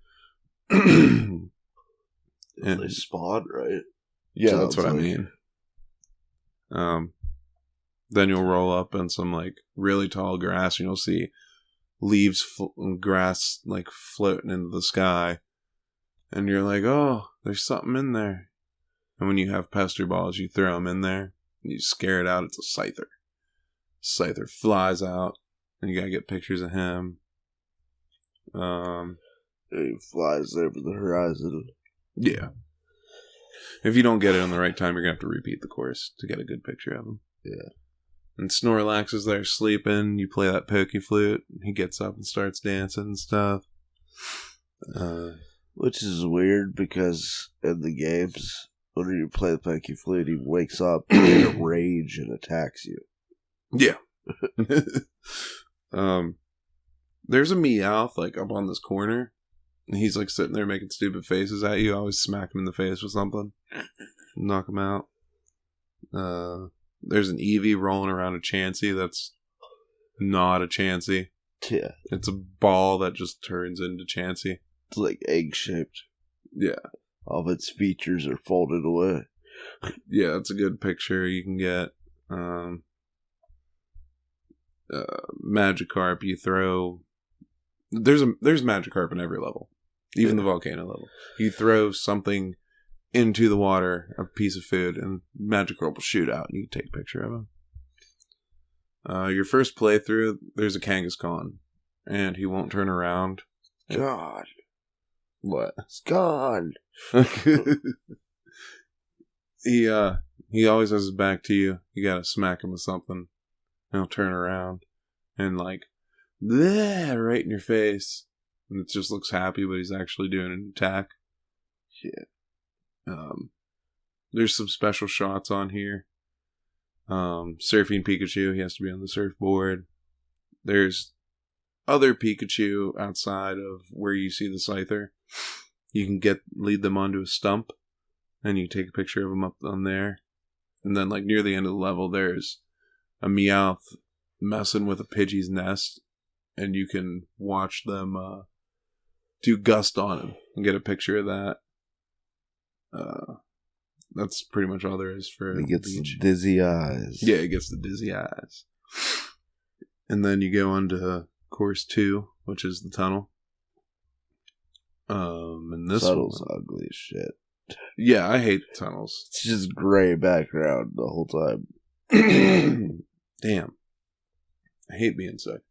them. And they spawn, right? Yeah, that's what I mean. Then you'll roll up in some like really tall grass, and you'll see leaves and grass like floating into the sky, and you're like, "Oh, there's something in there." And when you have pester balls, you throw them in there, and you scare it out. It's a Scyther. Scyther flies out, and you gotta get pictures of him. He flies over the horizon. Yeah. If you don't get it on the right time, you're going to have to repeat the course to get a good picture of him. Yeah. And Snorlax is there sleeping. You play that Poke Flute. He gets up and starts dancing and stuff. Which is weird because in the games, when you play the Punky Flute, he wakes up in a rage and attacks you. Yeah. There's a Meowth, like, up on this corner. And he's, like, sitting there making stupid faces at you. I always smack him in the face with something. Knock him out. There's an Eevee rolling around a Chansey that's not a Chansey. Yeah. It's a ball that just turns into Chansey. It's like egg-shaped. Yeah. All of its features are folded away. Yeah, it's a good picture you can get. Magikarp, you throw... There's Magikarp in every level. Even the volcano level. You throw something into the water, a piece of food, and Magikarp will shoot out, and you can take a picture of him. Your first playthrough, there's a Kangaskhan, and he won't turn around. God. What? It's gone. He always has his back to you. You gotta smack him with something. And he'll turn around and like, bleh, right in your face. And it just looks happy, but he's actually doing an attack. Yeah. There's some special shots on here. Surfing Pikachu, he has to be on the surfboard. There's other Pikachu outside of where you see the Scyther. You can lead them onto a stump, and you take a picture of them up on there. And then, like, near the end of the level, there's a Meowth messing with a Pidgey's nest, and you can watch them do Gust on him and get a picture of that. That's pretty much all there is for He gets the beach. dizzy eyes. Yeah, it gets the dizzy eyes. And then you go on to course 2, which is the tunnel. And this Tunnel's one, ugly as shit. yeah, I hate tunnels. It's just gray background the whole time. Damn. I hate being sick.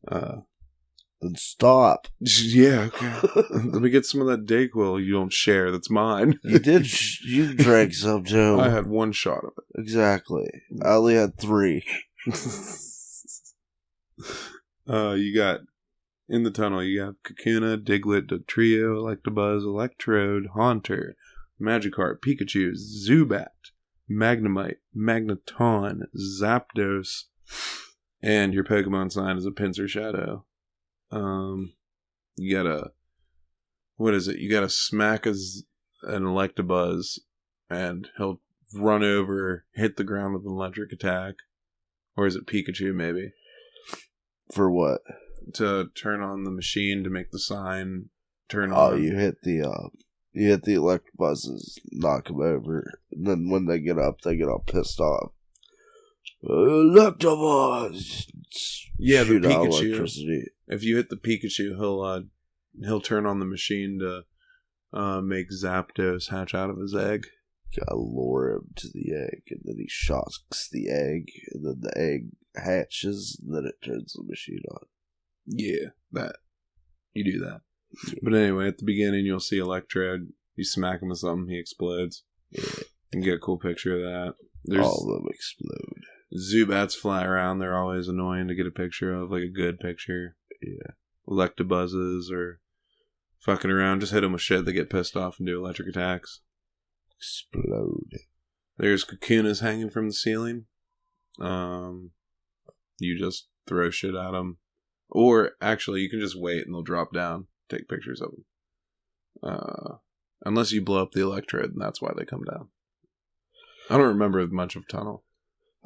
Then stop. Yeah, okay. Let me get some of that Dayquil you don't share. That's mine. You did. You drank some too. I had one shot of it. Exactly. I only had 3. You got, in the tunnel, you got Kakuna, Diglett, Dugtrio, Electabuzz, Electrode, Haunter, Magikarp, Pikachu, Zubat, Magnemite, Magneton, Zapdos, and your Pokemon sign is a Pinsir Shadow. You gotta, what is it? You gotta smack an Electabuzz, and he'll run over, hit the ground with an electric attack. Or is it Pikachu, maybe? For what? To turn on the machine to make the sign turn on. Oh, you hit the Electabuzzes, knock them over, and then when they get up, they get all pissed off. Electabuzz! Yeah, the Shoot out Pikachu. electricity. If you hit the Pikachu, he'll turn on the machine to make Zapdos hatch out of his egg. Gotta lure him to the egg, and then he shocks the egg, and then the egg hatches, and then it turns the machine on. Yeah, that. You do that. But anyway, at the beginning, you'll see Electrode. You smack him with something, he explodes. Yeah. You get a cool picture of that. All of them explode. Zubats fly around. They're always annoying to get a picture of, like a good picture. Yeah. Electabuzzes or fucking around. Just hit them with shit. They get pissed off and do electric attacks. Explode. There's Kakunas hanging from the ceiling. You just throw shit at them. Or, actually, you can just wait and they'll drop down. Take pictures of them. Unless you blow up the Electrode, and that's why they come down. I don't remember much of Tunnel.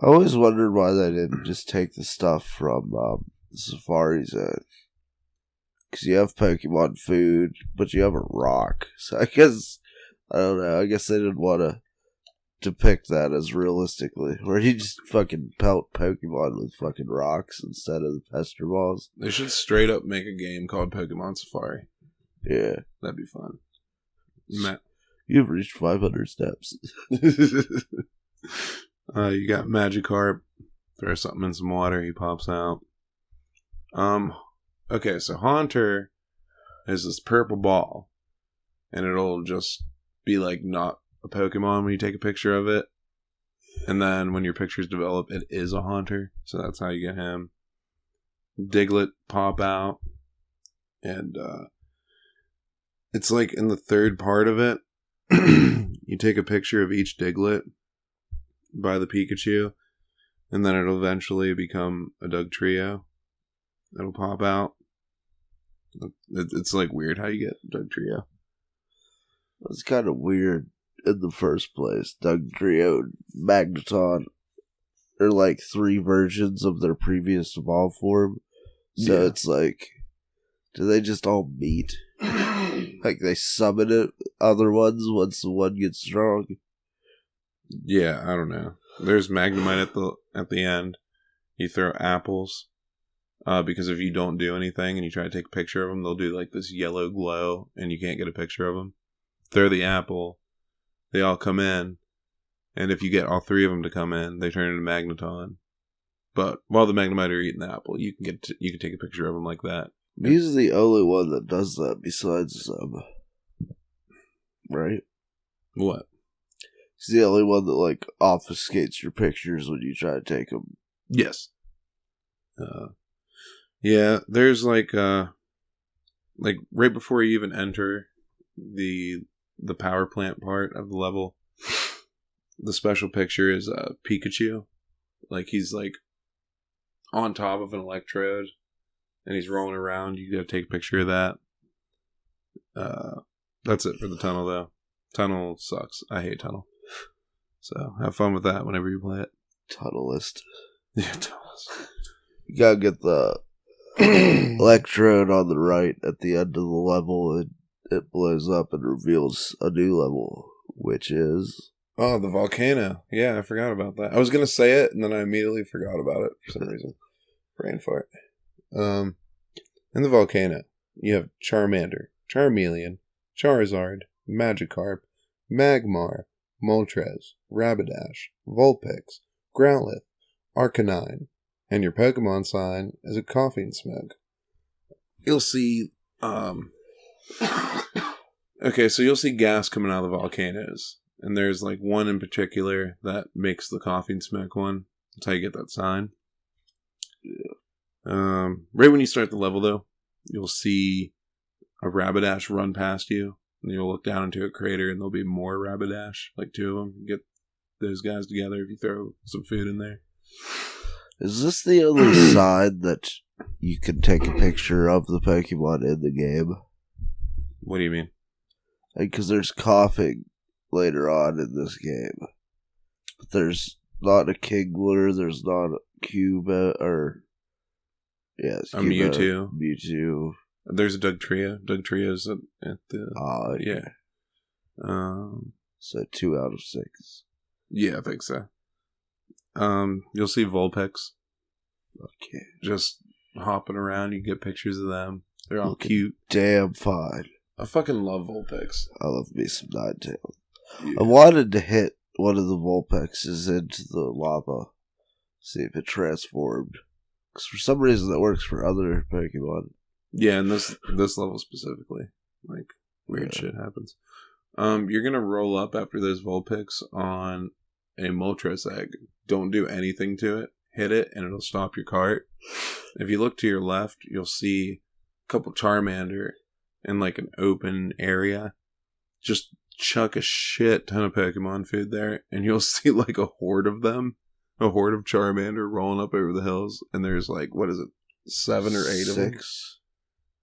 I always wondered why they didn't just take the stuff from the Safari Zone. Because you have Pokemon food, but you have a rock. So I guess, I don't know, I guess they didn't want to depict that as realistically. Where you just fucking pelt Pokemon with fucking rocks instead of the Pester Balls. They should straight up make a game called Pokemon Safari. Yeah. That'd be fun. You've reached 500 steps. You got Magikarp. Throw something in some water, he pops out. Okay, so Haunter is this purple ball, and it'll just be like not a Pokemon when you take a picture of it. And then when your pictures develop, it is a Haunter, so that's how you get him. Diglett pop out, and it's like in the third part of it, you take a picture of each Diglett by the Pikachu, and then it'll eventually become a Dugtrio. It'll pop out. It's like weird how you get Dugtrio. It's kind of weird in the first place. Dugtrio and Magneton are like 3 versions of their previous evolved form. So it's like, do they just all meet? Like they summon it other ones once the one gets strong? Yeah, I don't know. There's Magnemite at the end. You throw apples. Because if you don't do anything and you try to take a picture of them, they'll do like this yellow glow and you can't get a picture of them. Throw the apple. They all come in. And if you get all 3 of them to come in, they turn into Magneton. But while the Magnemite are eating the apple, you can take a picture of them like that. He's the only one that does that besides right? What? He's the only one that like obfuscates your pictures when you try to take them. Yes. Yeah, there's like right before you even enter the power plant part of the level, the special picture is Pikachu. Like he's like on top of an electrode and he's rolling around. You gotta take a picture of that. That's it for the tunnel though. Tunnel sucks. I hate tunnel. So have fun with that whenever you play it. Tunnelist. Yeah, tunnelist. You gotta get the electrode on the right at the end of the level, and it blows up and reveals a new level, which is... Oh, the volcano. Yeah, I forgot about that. I was going to say it, and then I immediately forgot about it for some reason. Brain fart. In the volcano, you have Charmander, Charmeleon, Charizard, Magikarp, Magmar, Moltres, Rapidash, Vulpix, Growlithe, Arcanine, and your Pokemon sign is a coffee and smoke. You'll see, okay, so you'll see gas coming out of the volcanoes. And there's like one in particular that makes the coffee and smoke one. That's how you get that sign. Right when you start the level though, you'll see a Rapidash run past you. And you'll look down into a crater and there'll be more Rapidash. Like 2 of them. You get those guys together if you throw some food in there. Is this the only sign that you can take a picture of the Pokemon in the game? What do you mean? Because there's coughing later on in this game. But there's not a Kingler, there's not a Cuba, or... Yeah, it's a Cuba, Mewtwo. There's a Dugtrio. Dugtrio's at the... Okay. Yeah. So 2 out of 6. Yeah, I think so. You'll see Vulpix. Okay. Just hopping around. You get pictures of them. They're all cute. Damn fine. I fucking love Vulpix. I love me some Ninetales. Yeah. I wanted to hit one of the Vulpixes into the lava. See if it transformed. Because for some reason that works for other Pokemon. Yeah, and this level specifically. Like, weird shit happens. You're gonna roll up after those Vulpix on a Moltres egg. Don't do anything to it. Hit it, and it'll stop your cart. If you look to your left, you'll see a couple Charmander in like an open area. Just chuck a shit ton of Pokemon food there, and you'll see like a horde of them. A horde of Charmander rolling up over the hills, and there's like, what is it, 7 or 8 of them? 6.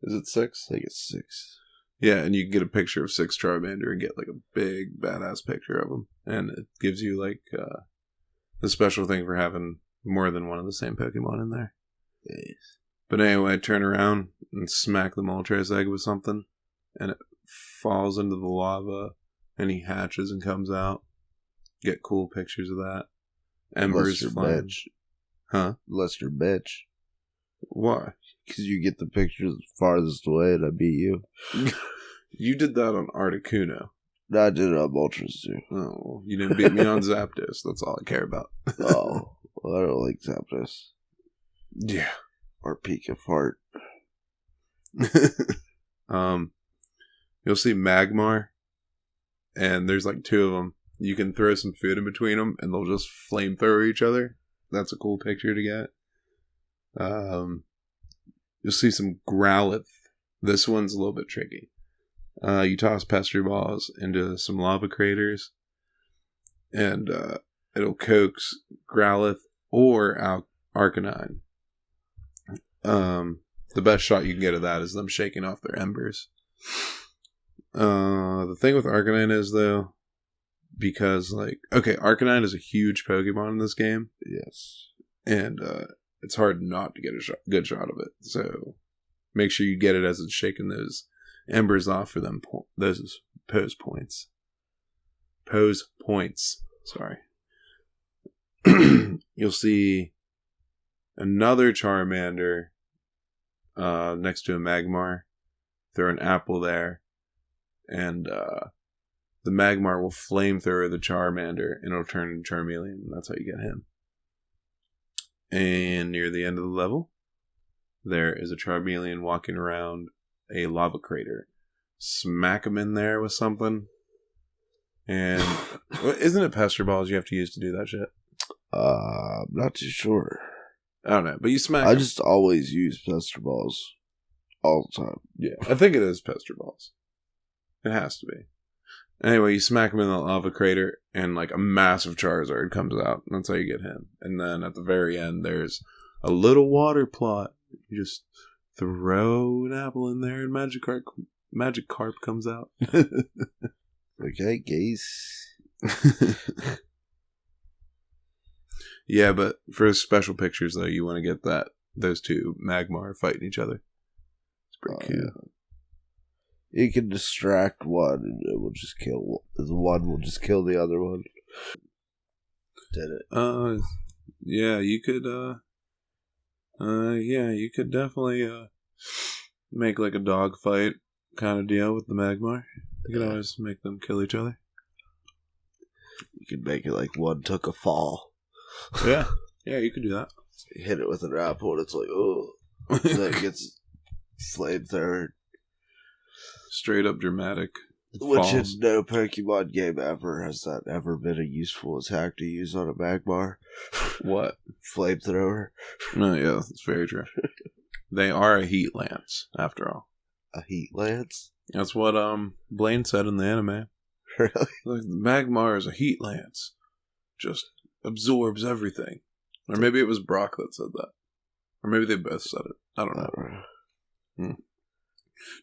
Is it 6? I think it's 6. Yeah, and you can get a picture of 6 Charmander and get like a big badass picture of them, and it gives you like the special thing for having more than one of the same Pokemon in there. Yes. But anyway, turn around and smack the Moltres egg with something, and it falls into the lava, and he hatches and comes out. Get cool pictures of that. Embers flying. Huh? Unless you're bitch. Why? Because you get the pictures farthest away and I beat you. You did that on Articuno. No, I did it on Moltres too. Oh, you didn't beat me on Zapdos. That's all I care about. Oh, well, I don't like Zapdos. Yeah. Or Pikafart. You'll see Magmar, and there's like 2 of them. You can throw some food in between them, and they'll just flamethrower each other. That's a cool picture to get. You'll see some Growlithe. This one's a little bit tricky. You toss Pester Balls into some lava craters, and it'll coax Growlithe or Arcanine. The best shot you can get of that is them shaking off their embers. The thing with Arcanine is, though, because, Arcanine is a huge Pokemon in this game. Yes. And it's hard not to get a good shot of it. So make sure you get it as it's shaking those embers off for them. Those pose points. Pose points. Sorry. You'll see another Charmander next to a Magmar. Throw an apple there. And the Magmar will flamethrower the Charmander and it'll turn into Charmeleon. And that's how you get him. And near the end of the level, there is a Charmeleon walking around a lava crater. Smack him in there with something. And isn't it Pester Balls you have to use to do that shit? I'm not too sure. I don't know, but you smack I him. just always use Pester Balls all the time. Yeah, I think it is Pester Balls. It has to be. Anyway, you smack him in the lava crater, and like a massive Charizard comes out. And that's how you get him. And then at the very end, there's a little water plot. You just throw an apple in there, and Magikarp comes out. Okay, guys. Yeah, but for special pictures, though, you want to get those two Magmar fighting each other. It's pretty cool. Yeah. You can distract one, and it will just kill. The one will just kill the other one. Did it? Yeah, you could. You could definitely make like a dog fight kind of deal with the Magmar. You can always make them kill each other. You could make it like one took a fall. Yeah, you could do that. You hit it with an apple, and it's like, oh, then it gets flamethrowered. Straight up dramatic. Which in no Pokemon game ever has that ever been a useful attack to use on a Magmar. What? Flamethrower. No, yeah, that's very true. They are a heat lance, after all. A heat lance? That's what Blaine said in the anime. Really? Like, the Magmar is a heat lance. Just absorbs everything. Or maybe it was Brock that said that. Or maybe they both said it. I don't know.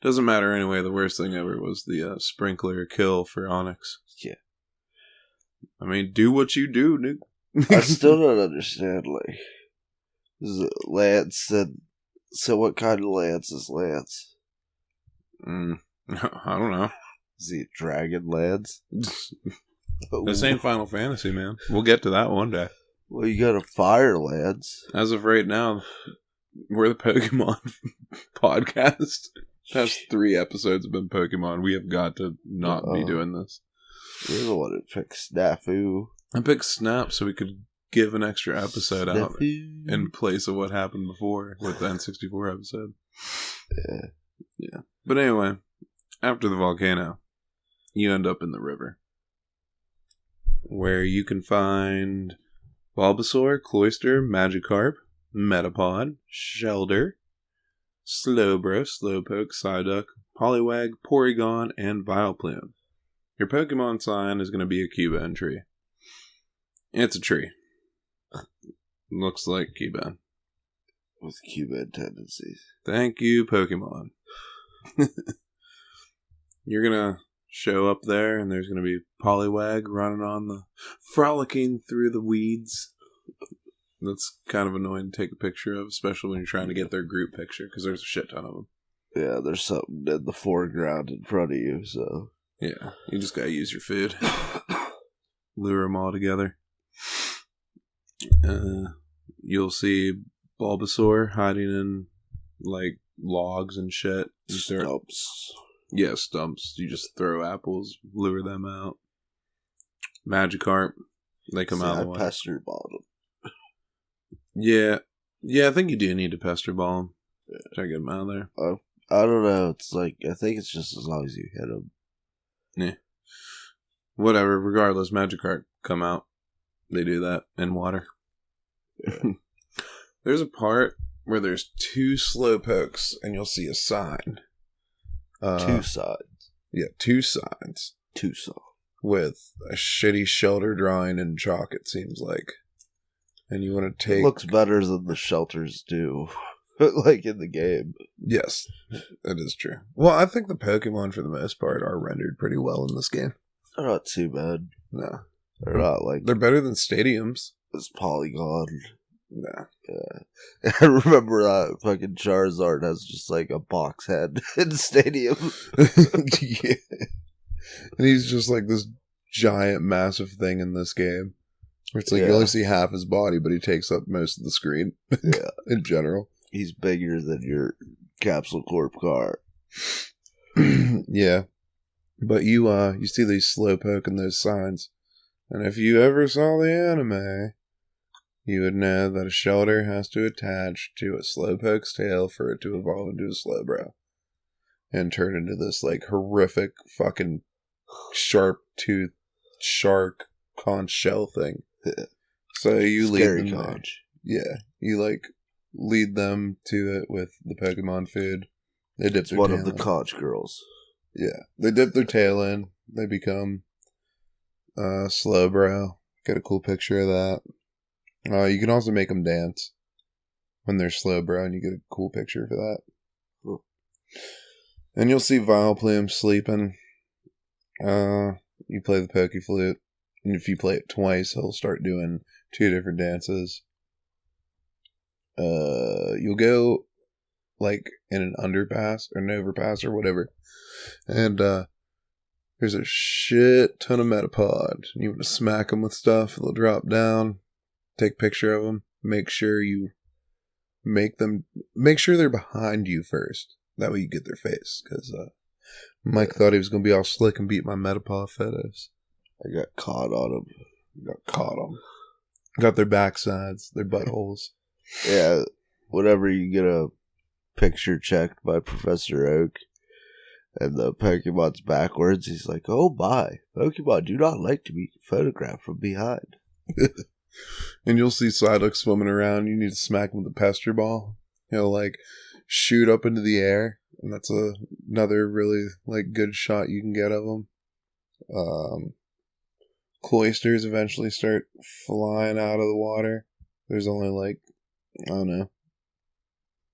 Doesn't matter anyway. The worst thing ever was the sprinkler kill for Onyx. Yeah. I mean, do what you do, Nick. I still don't understand, like, Lance said, so what kind of Lance is Lance? I don't know. Is he a dragon Lance? This ain't Final Fantasy, man. We'll get to that one day. Well, you got a fire Lance. As of right now, we're the Pokemon podcast. Past 3 episodes have been Pokemon. We have got to not be doing this. You're the one who picked Snafu. I picked Snap so we could give an extra episode out in place of what happened before with the N64 episode. Yeah. But anyway, after the volcano, you end up in the river, where you can find Bulbasaur, Cloyster, Magikarp, Metapod, Shellder, Slowbro, Slowpoke, Psyduck, Poliwag, Porygon, and Vileplume. Your Pokemon sign is going to be a Cubone tree. It's a tree. Looks like Cubone. With Cubone tendencies. Thank you, Pokemon. You're going to show up there, and there's going to be Poliwag frolicking through the weeds. That's kind of annoying to take a picture of, especially when you're trying to get their group picture, because there's a shit ton of them. Yeah, there's something in the foreground in front of you, so... Yeah, you just gotta use your food. Lure them all together. You'll see Bulbasaur hiding in, like, logs and shit. Stumps. Yeah, stumps. You just throw apples, lure them out. Magikarp, they come out of the way. Pester ball them. Yeah, I think you do need to pester ball them. Try to get them out of there. I don't know. It's like, I think it's just as long as you hit them. Yeah. Whatever. Regardless, Magikarp come out. They do that in water. Yeah. There's a part where there's 2 Slowpokes, and you'll see a sign. 2 signs. Yeah, 2 signs. 2 signs. with a shitty shelter drawing in chalk, it seems like. And you want to take... It looks better than the shelters do, like in the game. Yes, that is true. Well, I think the Pokemon, for the most part, are rendered pretty well in this game. They're not too bad. No. They're not like... They're better than Stadiums. It's Polygon. No. Yeah. I remember that fucking Charizard has just like a box head in Stadium. Yeah. And he's just like this giant, massive thing in this game. It's like you only see half his body, but he takes up most of the screen. Yeah. In general. He's bigger than your Capsule Corp car. Yeah. But you see these Slowpoke and those signs. And if you ever saw the anime, you would know that a shelter has to attach to a Slowpoke's tail for it to evolve into a Slowbro. And turn into this, like, horrific fucking sharp-toothed shark conch shell thing. So you Scary lead them conch. Yeah. You, like, lead them to it with the Pokemon food. They dip their One tail of the in. conch girls. Yeah. They dip their tail in. They become Slowbro. Get a cool picture of that. You can also make them dance when they're Slowbro, and you get a cool picture for that. Cool. And you'll see Vileplume sleeping. You play the Pokeflute, and if you play it twice, he'll start doing 2 different dances. You'll go like in an underpass or an overpass or whatever, and there's a shit ton of Metapod. You want to smack them with stuff, they'll drop down. Take a picture of them. Make sure they're behind you first. That way you get their face. Because Mike thought he was going to be all slick and beat my Metapod photos. I got caught on them. Got their backsides, their buttholes. Yeah, whenever you get a picture checked by Professor Oak and the Pokemon's backwards, he's like, oh my, Pokemon do not like to be photographed from behind. And you'll see Psyduck swimming around. You need to smack him with a Pester Ball. He'll, like, shoot up into the air. And that's another really, like, good shot you can get of him. Cloisters eventually start flying out of the water. There's only, like, I don't know,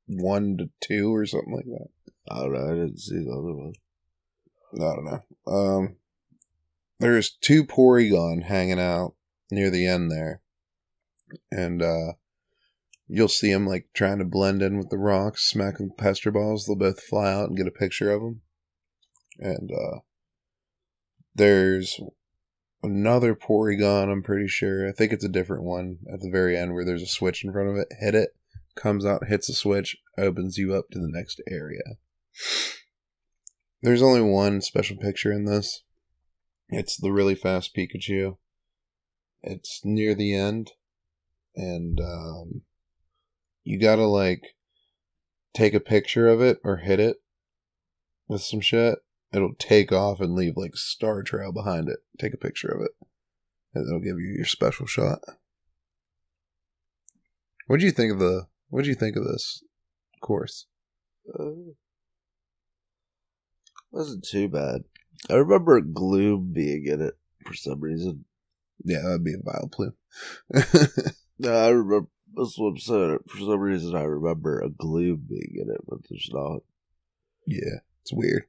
1 to 2 or something like that. I don't know. I didn't see the other one. I don't know. There's 2 Porygon hanging out near the end there. And you'll see them like trying to blend in with the rocks, smacking with Pester Balls. They'll both fly out and get a picture of them. And there's another Porygon, I'm pretty sure. I think it's a different one at the very end where there's a switch in front of it. Hit it, comes out, hits the switch, opens you up to the next area. There's only one special picture in this. It's the really fast Pikachu. It's near the end. And you gotta like take a picture of it or hit it with some shit. It'll take off and leave like star trail behind it. Take a picture of it, and it'll give you your special shot. What do you think of this course? Wasn't too bad. I remember Gloom being in it for some reason. Yeah, that'd be a Vileplume. No, I remember. That's what I'm saying. For some reason, I remember a Gloom being in it, but there's not. Yeah, it's weird.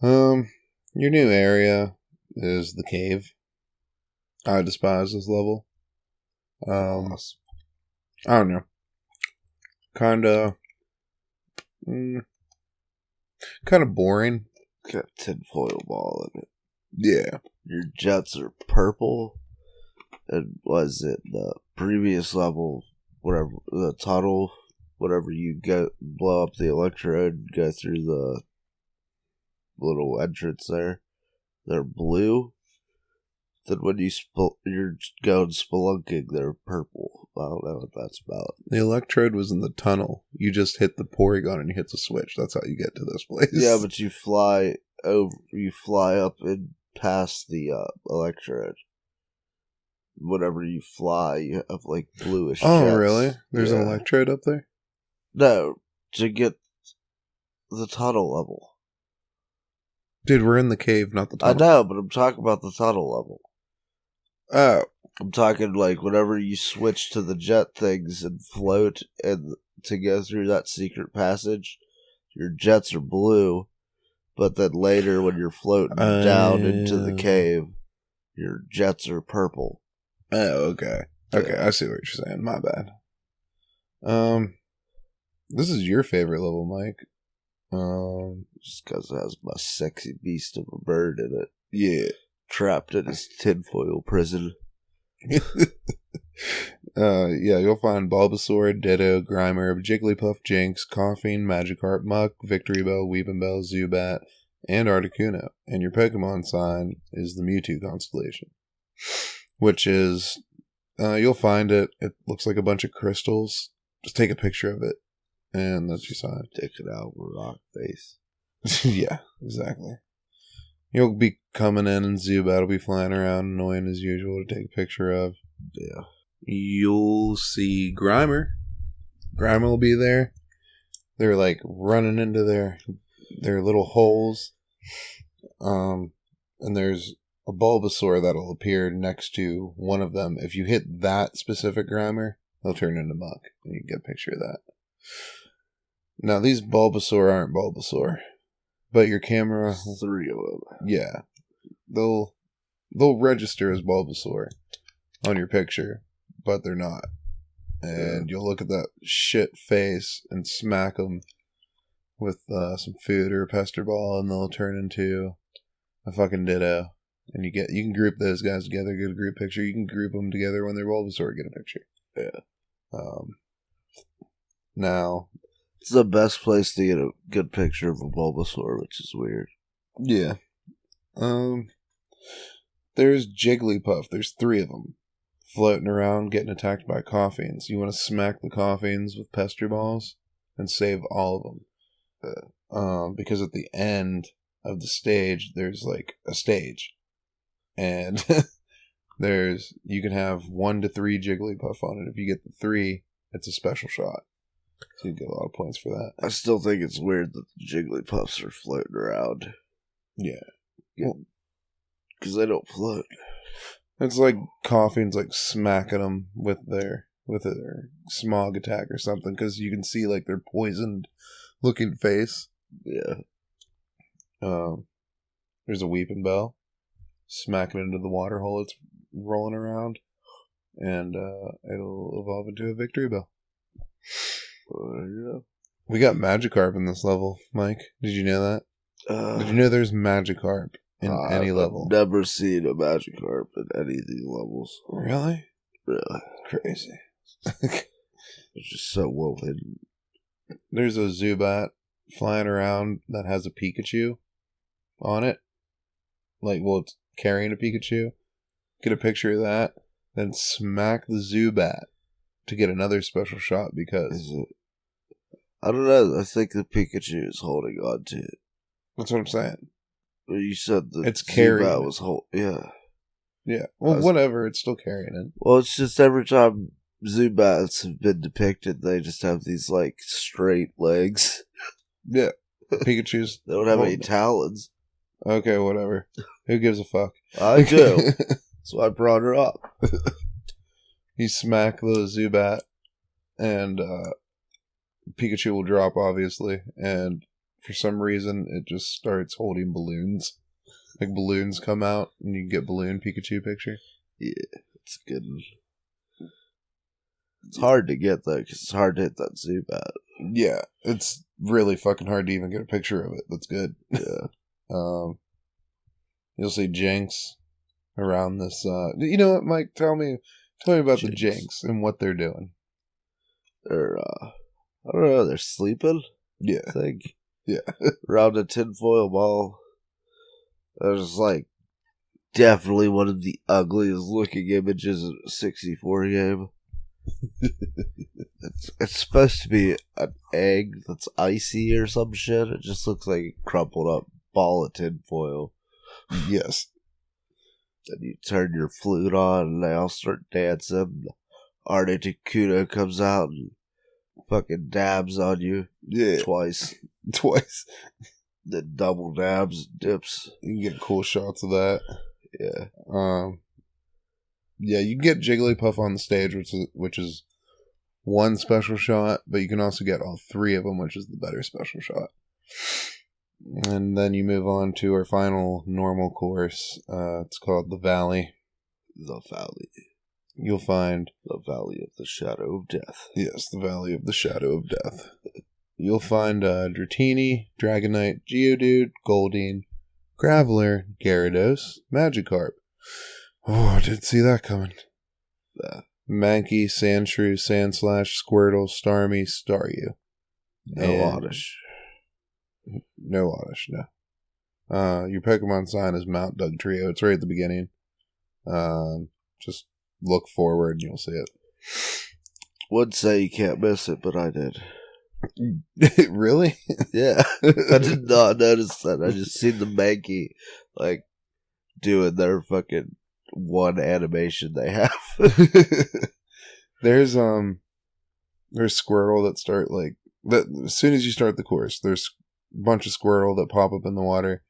Your new area is the cave. I despise this level. I don't know. Kinda boring. Got a tinfoil ball in it. Yeah. Your jets are purple. And was it the previous level, whatever, the tunnel, whatever you go, blow up the electrode, go through the little entrance there, they're blue. Then when you're going spelunking, they're purple. I don't know what that's about. The electrode was in the tunnel. You just hit the Porygon and you hit the switch. That's how you get to this place. Yeah, but you fly up and past the electrode. Whenever you fly, you have like bluish Oh, jets. really? There's an electrode up there? No, to get the tunnel level. Dude, we're in the cave, not the I tunnel. know, but I'm talking about the tunnel level. Oh. I'm talking like whenever you switch to the jet things and float and to go through that secret passage, your jets are blue, but then later when you're floating down into the cave, your jets are purple. Oh, okay. Okay, I see what you're saying. My bad. This is your favorite level, Mike. Just because it has my sexy beast of a bird in it. Yeah. Trapped in his tinfoil prison. Yeah, you'll find Bulbasaur, Ditto, Grimer, Jigglypuff, Jinx, Koffing, Magikarp, Muk, Victreebel, Weepinbell, Zubat, and Articuno. And your Pokemon sign is the Mewtwo constellation. Which is, you'll find it. It looks like a bunch of crystals. Just take a picture of it. And that's your sign. Take it out with a rock face. Yeah, exactly. You'll be coming in and Zubat will be flying around annoying as usual to take a picture of. Yeah. You'll see Grimer. Grimer will be there. They're like running into their little holes. And there's a Bulbasaur that'll appear next to one of them. If you hit that specific Grimer, they'll turn into Muk. And you can get a picture of that. Now, these Bulbasaur aren't Bulbasaur. But your camera... 3 of them. Yeah. They'll register as Bulbasaur on your picture, but they're not. And you'll look at that shit face and smack them with some food or a pester ball, and they'll turn into a fucking Ditto. And you can group those guys together, get a group picture. You can group them together when they're Bulbasaur, get a picture. Yeah. Now, it's the best place to get a good picture of a Bulbasaur, which is weird. Yeah. There's Jigglypuff. There's 3 of them floating around, getting attacked by Koffings. You want to smack the Koffings with pester balls and save all of them. Because at the end of the stage, there's like a stage. And you can have 1 to 3 Jigglypuff on it. If you get the 3, it's a special shot. So you get a lot of points for that. I still think it's weird that the Jigglypuffs are floating around. Yeah. Because they don't float. It's like Koffing's like smacking them with their smog attack or something, because you can see like their poisoned looking face. Yeah. There's a Weepinbell smacking into the water hole it's rolling around, and it'll evolve into a Victreebel. Yeah. We got Magikarp in this level, Mike. Did you know that? Did you know there's Magikarp in any level? I've never seen a Magikarp in any of these levels. Really? Really. Crazy. It's just so well hidden. There's a Zubat flying around that has a Pikachu on it. Like, well, it's carrying a Pikachu. Get a picture of that. Then smack the Zubat to get another special shot because... I don't know. I think the Pikachu is holding on to it. That's what I'm saying. You said the it's carrying Zubat was Yeah. Yeah. Well, whatever. It's still carrying it. Well, it's just every time Zubats have been depicted, they just have these, like, straight legs. Yeah. Pikachu's... They don't have any talons. Okay, whatever. Who gives a fuck? I do. That's why I brought her up. You smack the Zubat, and Pikachu will drop, obviously, and for some reason, it just starts holding balloons. Like, balloons come out, and you get balloon Pikachu picture. Yeah, it's good. It's hard to get, though, because it's hard to hit that Zubat. Yeah, it's really fucking hard to even get a picture of it. That's good. Yeah. You'll see Jinx around this. You know what, Mike? Tell me about the Jinx and what they're doing. They're, I don't know, they're sleeping? Yeah. I think. Yeah. Around a tinfoil ball. There's, like, definitely one of the ugliest looking images in a 64 game. It's supposed to be an egg that's icy or some shit. It just looks like a crumpled up ball of tinfoil. Yes. Then you turn your flute on and they all start dancing. Articuno comes out and fucking dabs on you. Yeah. Twice. The double dabs, dips. You can get cool shots of that. Yeah. Yeah, you can get Jigglypuff on the stage, which is one special shot, but you can also get all three of them, which is the better special shot. And then you move on to our final normal course. It's called the Valley. The Valley. You'll find... The Valley of the Shadow of Death. Yes, the Valley of the Shadow of Death. You'll find Dratini, Dragonite, Geodude, Goldeen, Graveler, Gyarados, Magikarp. Oh, I didn't see that coming. Mankey, Sandshrew, Sandslash, Squirtle, Starmie, Staryu. No Oddish. No Oddish, no. Your Pokemon sign is Mount Dugtrio. It's right at the beginning. Just look forward and you'll see it. Would say you can't miss it, but I did. Really? Yeah. I did not notice that. I just seen the Mankey, like, doing their fucking one animation they have. There's Squirtle that start, like, as soon as you start the course, there's a bunch of Squirtle that pop up in the water,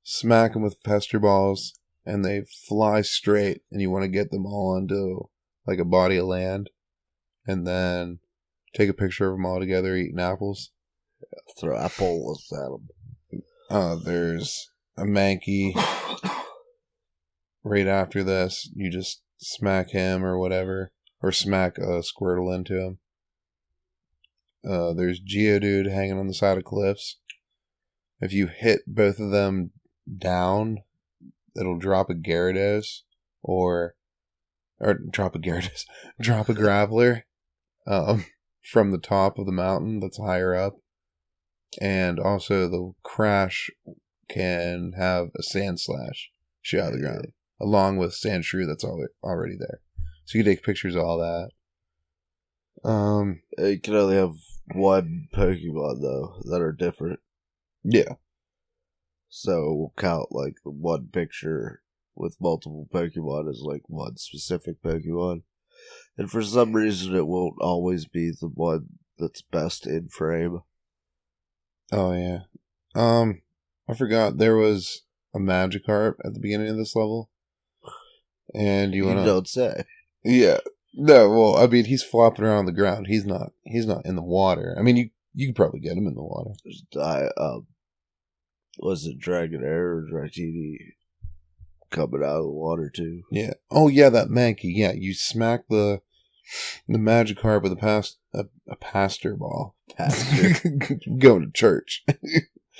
smack them with pester balls, and they fly straight, and you want to get them all onto, like, a body of land, and then take a picture of them all together eating apples. Throw apples at them. There's a Mankey. Right after this, you just smack him or whatever, or smack a Squirtle into him. There's Geodude hanging on the side of cliffs. If you hit both of them down, it'll drop a Gyarados, or drop a Gyarados, drop a Graveler, from the top of the mountain that's higher up. And also the Crash can have a Sandslash shoot out of the ground, along with Sandshrew that's already there. So you can take pictures of all that. You can only have one Pokemon, though, that are different. Yeah. So we'll count, like, the one picture with multiple Pokemon as, like, one specific Pokemon. And for some reason, it won't always be the one that's best in frame. Oh, yeah. I forgot there was a Magikarp at the beginning of this level. And you don't say. Yeah. No, well, I mean, he's flopping around on the ground. He's not in the water. I mean, you could probably get him in the water. Was it Dragonair or Dratini coming out of the water, too? Yeah. Oh, yeah, that Mankey. Yeah, you smack the Magikarp with a Pastor ball. Pastor. Going to church.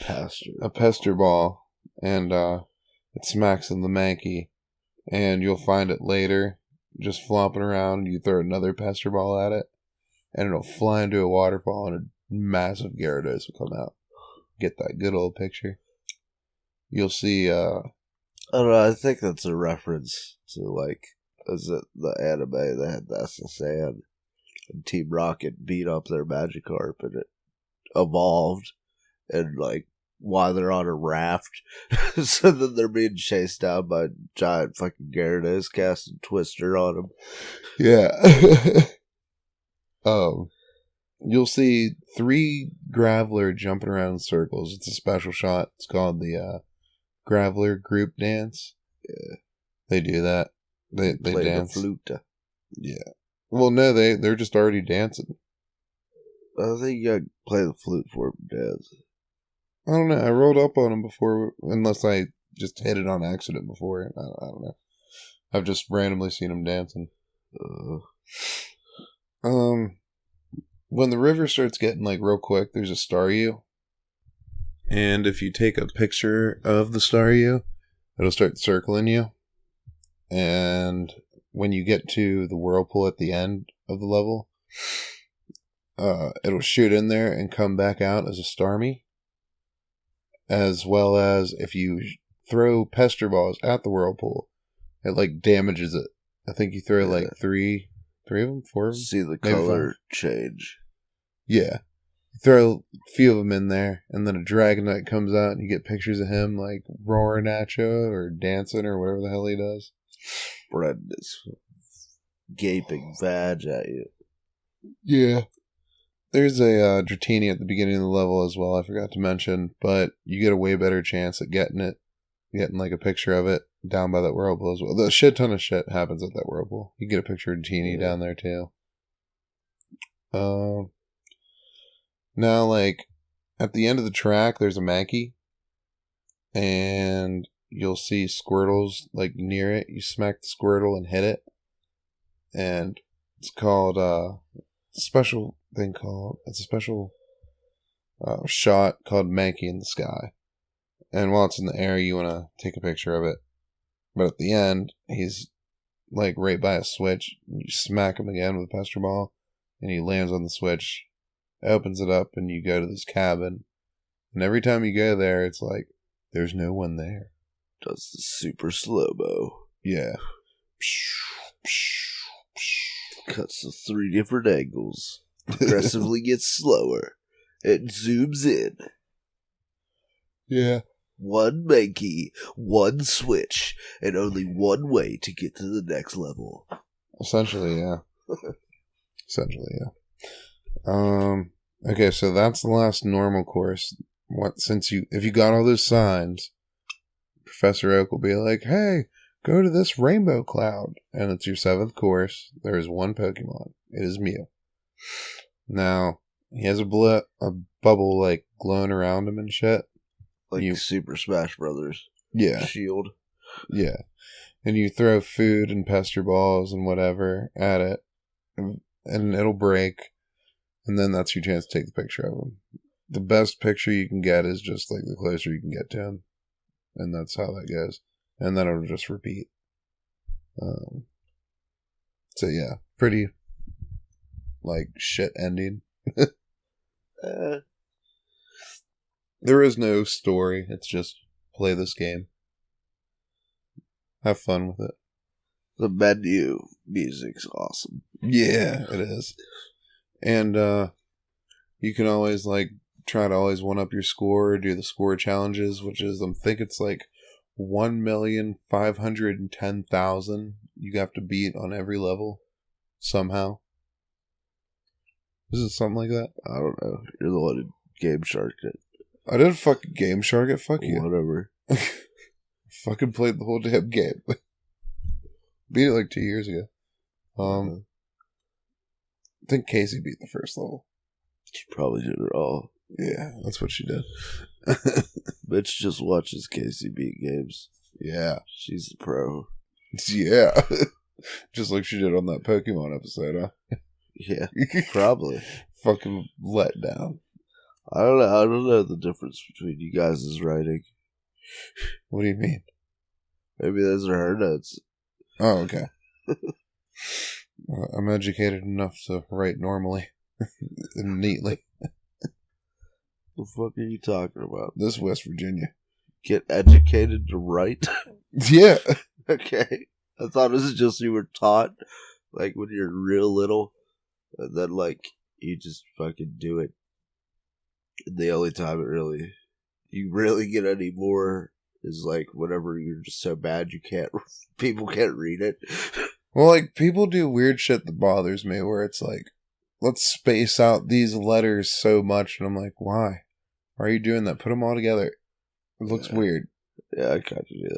Pastor. A Pester ball. And it smacks in the Mankey. And you'll find it later, just flopping around. You throw another Pester ball at it, and it'll fly into a waterfall, and a massive Gyarados will come out. Get that good old picture. You'll see, I don't know, I think that's a reference to, like, is it the anime that had That's the Sand, and Team Rocket beat up their Magikarp, and it evolved, and, like, while they're on a raft, so then they're being chased down by a giant fucking Gyarados casting Twister on them. Yeah. You'll see 3 Graveler jumping around in circles. It's a special shot. It's called the Graveler group dance. Yeah. They do that. They play dance. The flute. Yeah. Well, no, they're just already dancing. I think you gotta play the flute for them to dance. I don't know. I rolled up on them before, unless I just hit it on accident before. I don't know. I've just randomly seen them dancing. When the river starts getting, like, real quick, there's a Staryu. And if you take a picture of the Staryu, it'll start circling you. And when you get to the whirlpool at the end of the level, it'll shoot in there and come back out as a Starmie. As well as if you throw Pester balls at the whirlpool, it, like, damages it. I think you throw, like, three of them, 4 of them. See the color change. Yeah. You throw a few of them in there, and then a Dragonite comes out, and you get pictures of him, like, roaring at you, or dancing, or whatever the hell he does. Spreading his gaping vag at you. Yeah. There's a Dratini at the beginning of the level as well, I forgot to mention, but you get a way better chance at getting like a picture of it down by that whirlpool as well. The shit ton of shit happens at that whirlpool. You get a picture of Dratini down there too. Now, like, at the end of the track, there's a Mankey, and you'll see Squirtles, like, near it. You smack the Squirtle and hit it, and it's called, it's a special shot called Mankey in the Sky. And while it's in the air, you want to take a picture of it. But at the end, he's, like, right by a switch. You smack him again with a Pester Ball, and he lands on the switch, opens it up, and you go to this cabin. And every time you go there, it's like, there's no one there. Does the super slow-mo. Yeah. Cuts to 3 different angles. Progressively gets slower. It zooms in. Yeah. 1 Mankey, 1 switch, and only 1 way to get to the next level. Essentially, yeah. Okay, so that's the last normal course. If you got all those signs, Professor Oak will be like, "Hey, go to this rainbow cloud," and it's your 7th course. There is 1 Pokemon. It is Mew. Now he has a bubble like glowing around him and shit. Like Super Smash Brothers. Yeah. Shield. Yeah. And you throw food and Pester Balls and whatever at it, and it'll break, and then that's your chance to take the picture of him. The best picture you can get is just like the closer you can get to him, and that's how that goes. And then it'll just repeat. So yeah, pretty like shit ending. There is no story. It's just play this game. Have fun with it. The menu music's awesome. Yeah, it is. And you can always like try to always one up your score or do the score challenges, which is I think it's like 1,510,000 you have to beat on every level somehow. Is it something like that? I don't know. You're the one who Game Sharked it. I didn't fucking Game Shark it. Fuck you. Whatever. Fucking played the whole damn game. Beat it like 2 years ago. I think Casey beat the first level. She probably did it all. Yeah, that's what she did. Bitch just watches Casey beat games. Yeah. She's the pro. Yeah. Just like she did on that Pokemon episode, huh? Yeah, probably. Fucking let down. I don't know the difference between you guys' writing. What do you mean? Maybe those are her notes. Oh, okay. I'm educated enough to write normally and neatly. The fuck are you talking about? This West Virginia. Get educated to write? Yeah. Okay. I thought it was just you were taught, like, when you're real little, and then, like, you just fucking do it. And the only time you really get any more is, like, whenever you're just so bad people can't read it. Well, like, people do weird shit that bothers me, where it's like, let's space out these letters so much, and I'm like, why? Why are you doing that? Put them all together. It looks weird. Yeah, I kind of do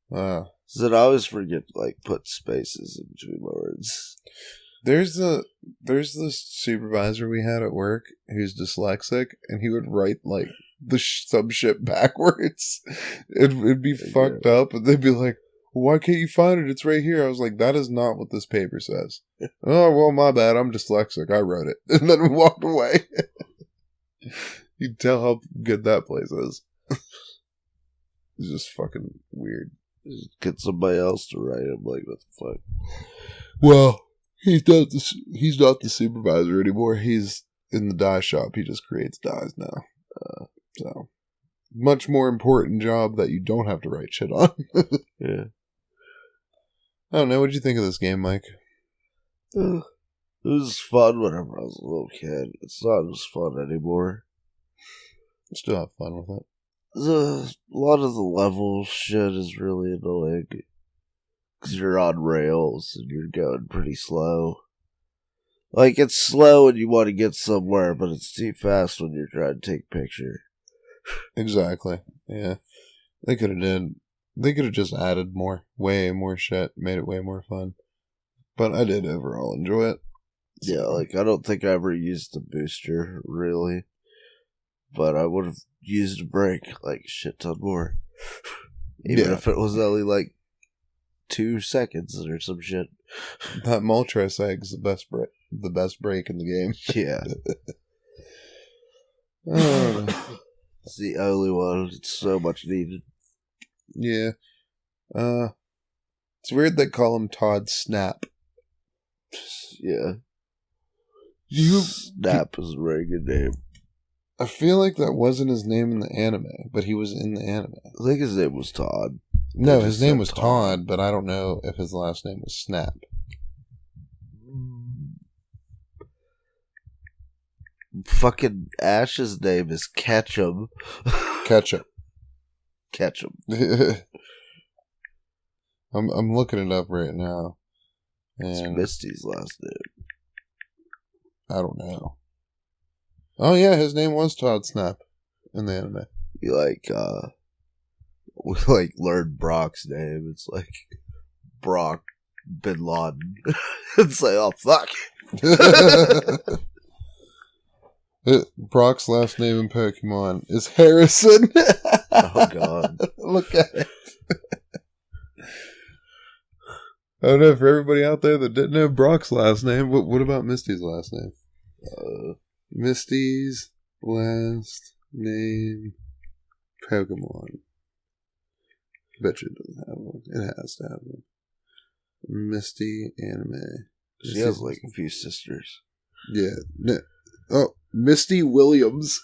that. Uh, So I always forget to, like, put spaces in between my words. There's this supervisor we had at work who's dyslexic, and he would write, like, some shit backwards. It'd be fucked up, and they'd be like, why can't you find it? It's right here. I was like, that is not what this paper says. Oh, well, my bad. I'm dyslexic. I wrote it. And then we walked away. You can tell how good that place is. It's just fucking weird. Just get somebody else to write it. I'm like, what the fuck? Well, he's not the supervisor anymore. He's in the dye shop. He just creates dyes now. So, much more important job that you don't have to write shit on. Yeah. I don't know. What did you think of this game, Mike? It was fun whenever I was a little kid. It's not as fun anymore. Still have fun with it. A lot of the level shit is really annoying. Because you're on rails and you're going pretty slow. Like, it's slow when you want to get somewhere, but it's too fast when you're trying to take a picture. Exactly. Yeah. They could have just added way more shit, made it way more fun. But I did overall enjoy it. Yeah, like, I don't think I ever used the booster, really. But I would have used a break, like, a shit ton more. Even if it was only, like, 2 seconds or some shit. That Moltres egg is the best break in the game. Yeah. It's the only one. It's so much needed. Yeah. It's weird they call him Todd Snap. Yeah. You Snap is a very good name. I feel like that wasn't his name in the anime, but he was in the anime. I think his name was Todd. No, his name was Todd, but I don't know if his last name was Snap. Fucking Ash's name is Ketchum. Ketchup. Ketchum. I'm looking it up right now. It's And Misty's last name. I don't know. Oh yeah, his name was Todd Snap in the anime. We like learned Brock's name. It's like Brock Bin Laden. It's like, oh fuck. Brock's last name in Pokemon is Harrison. Oh god. Look at it. I don't know, for everybody out there that didn't know Brock's last name, what about Misty's last name? Misty's last name Pokemon. Bet you it doesn't have one. It has to have one. Misty anime. She has like a few sisters. Yeah. No. Oh, Misty Williams.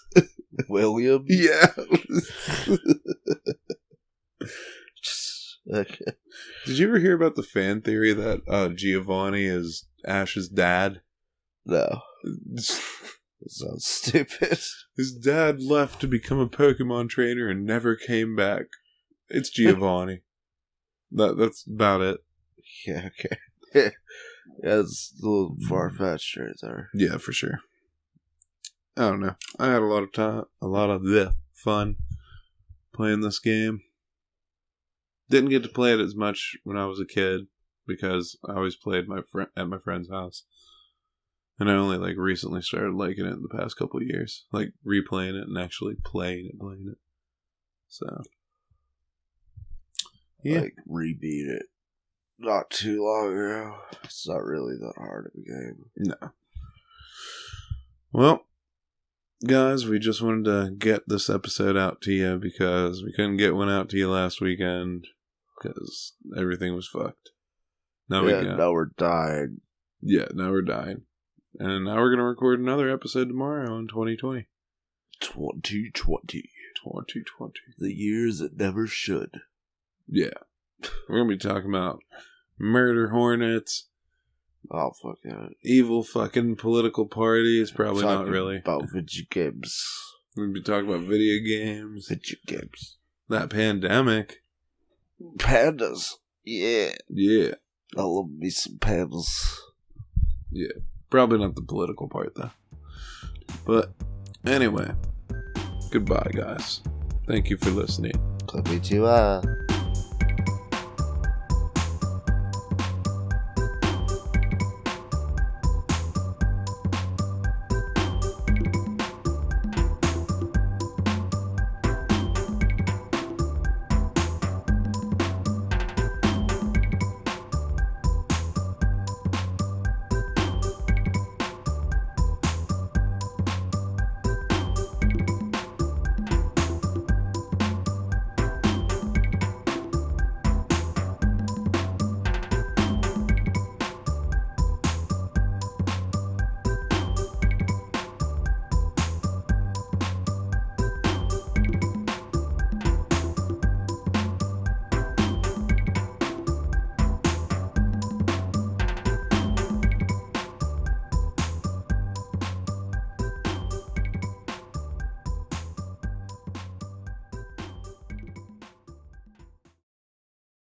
William? Yeah. Okay. Did you ever hear about the fan theory that Giovanni is Ash's dad? No. That sounds stupid. His dad left to become a Pokemon trainer and never came back. It's Giovanni. That's about it. Yeah, okay. Yeah, it's a little far-fetched right there. Yeah, for sure. I don't know. I had a lot of fun playing this game. Didn't get to play it as much when I was a kid because I always played at my friend's house. And I only recently started liking it in the past couple of years. Like replaying it and actually playing it. So yeah. Like rebeat it not too long ago. It's not really that hard of a game. No. Well, guys, we just wanted to get this episode out to you because we couldn't get one out to you last weekend because everything was fucked. Now we're dying. Yeah, now we're dying. And now we're going to record another episode tomorrow in 2020. 2020. The years that never should. Yeah. We're going to be talking about murder hornets. Oh, fuck that. Evil fucking political parties. Probably not really. About video games. We're going to be talking about video games. Video games. That pandemic. Pandas. Yeah. Yeah. I love me some pandas. Yeah. Probably not the political part, though. But, anyway. Goodbye, guys. Thank you for listening. Konnichiwa.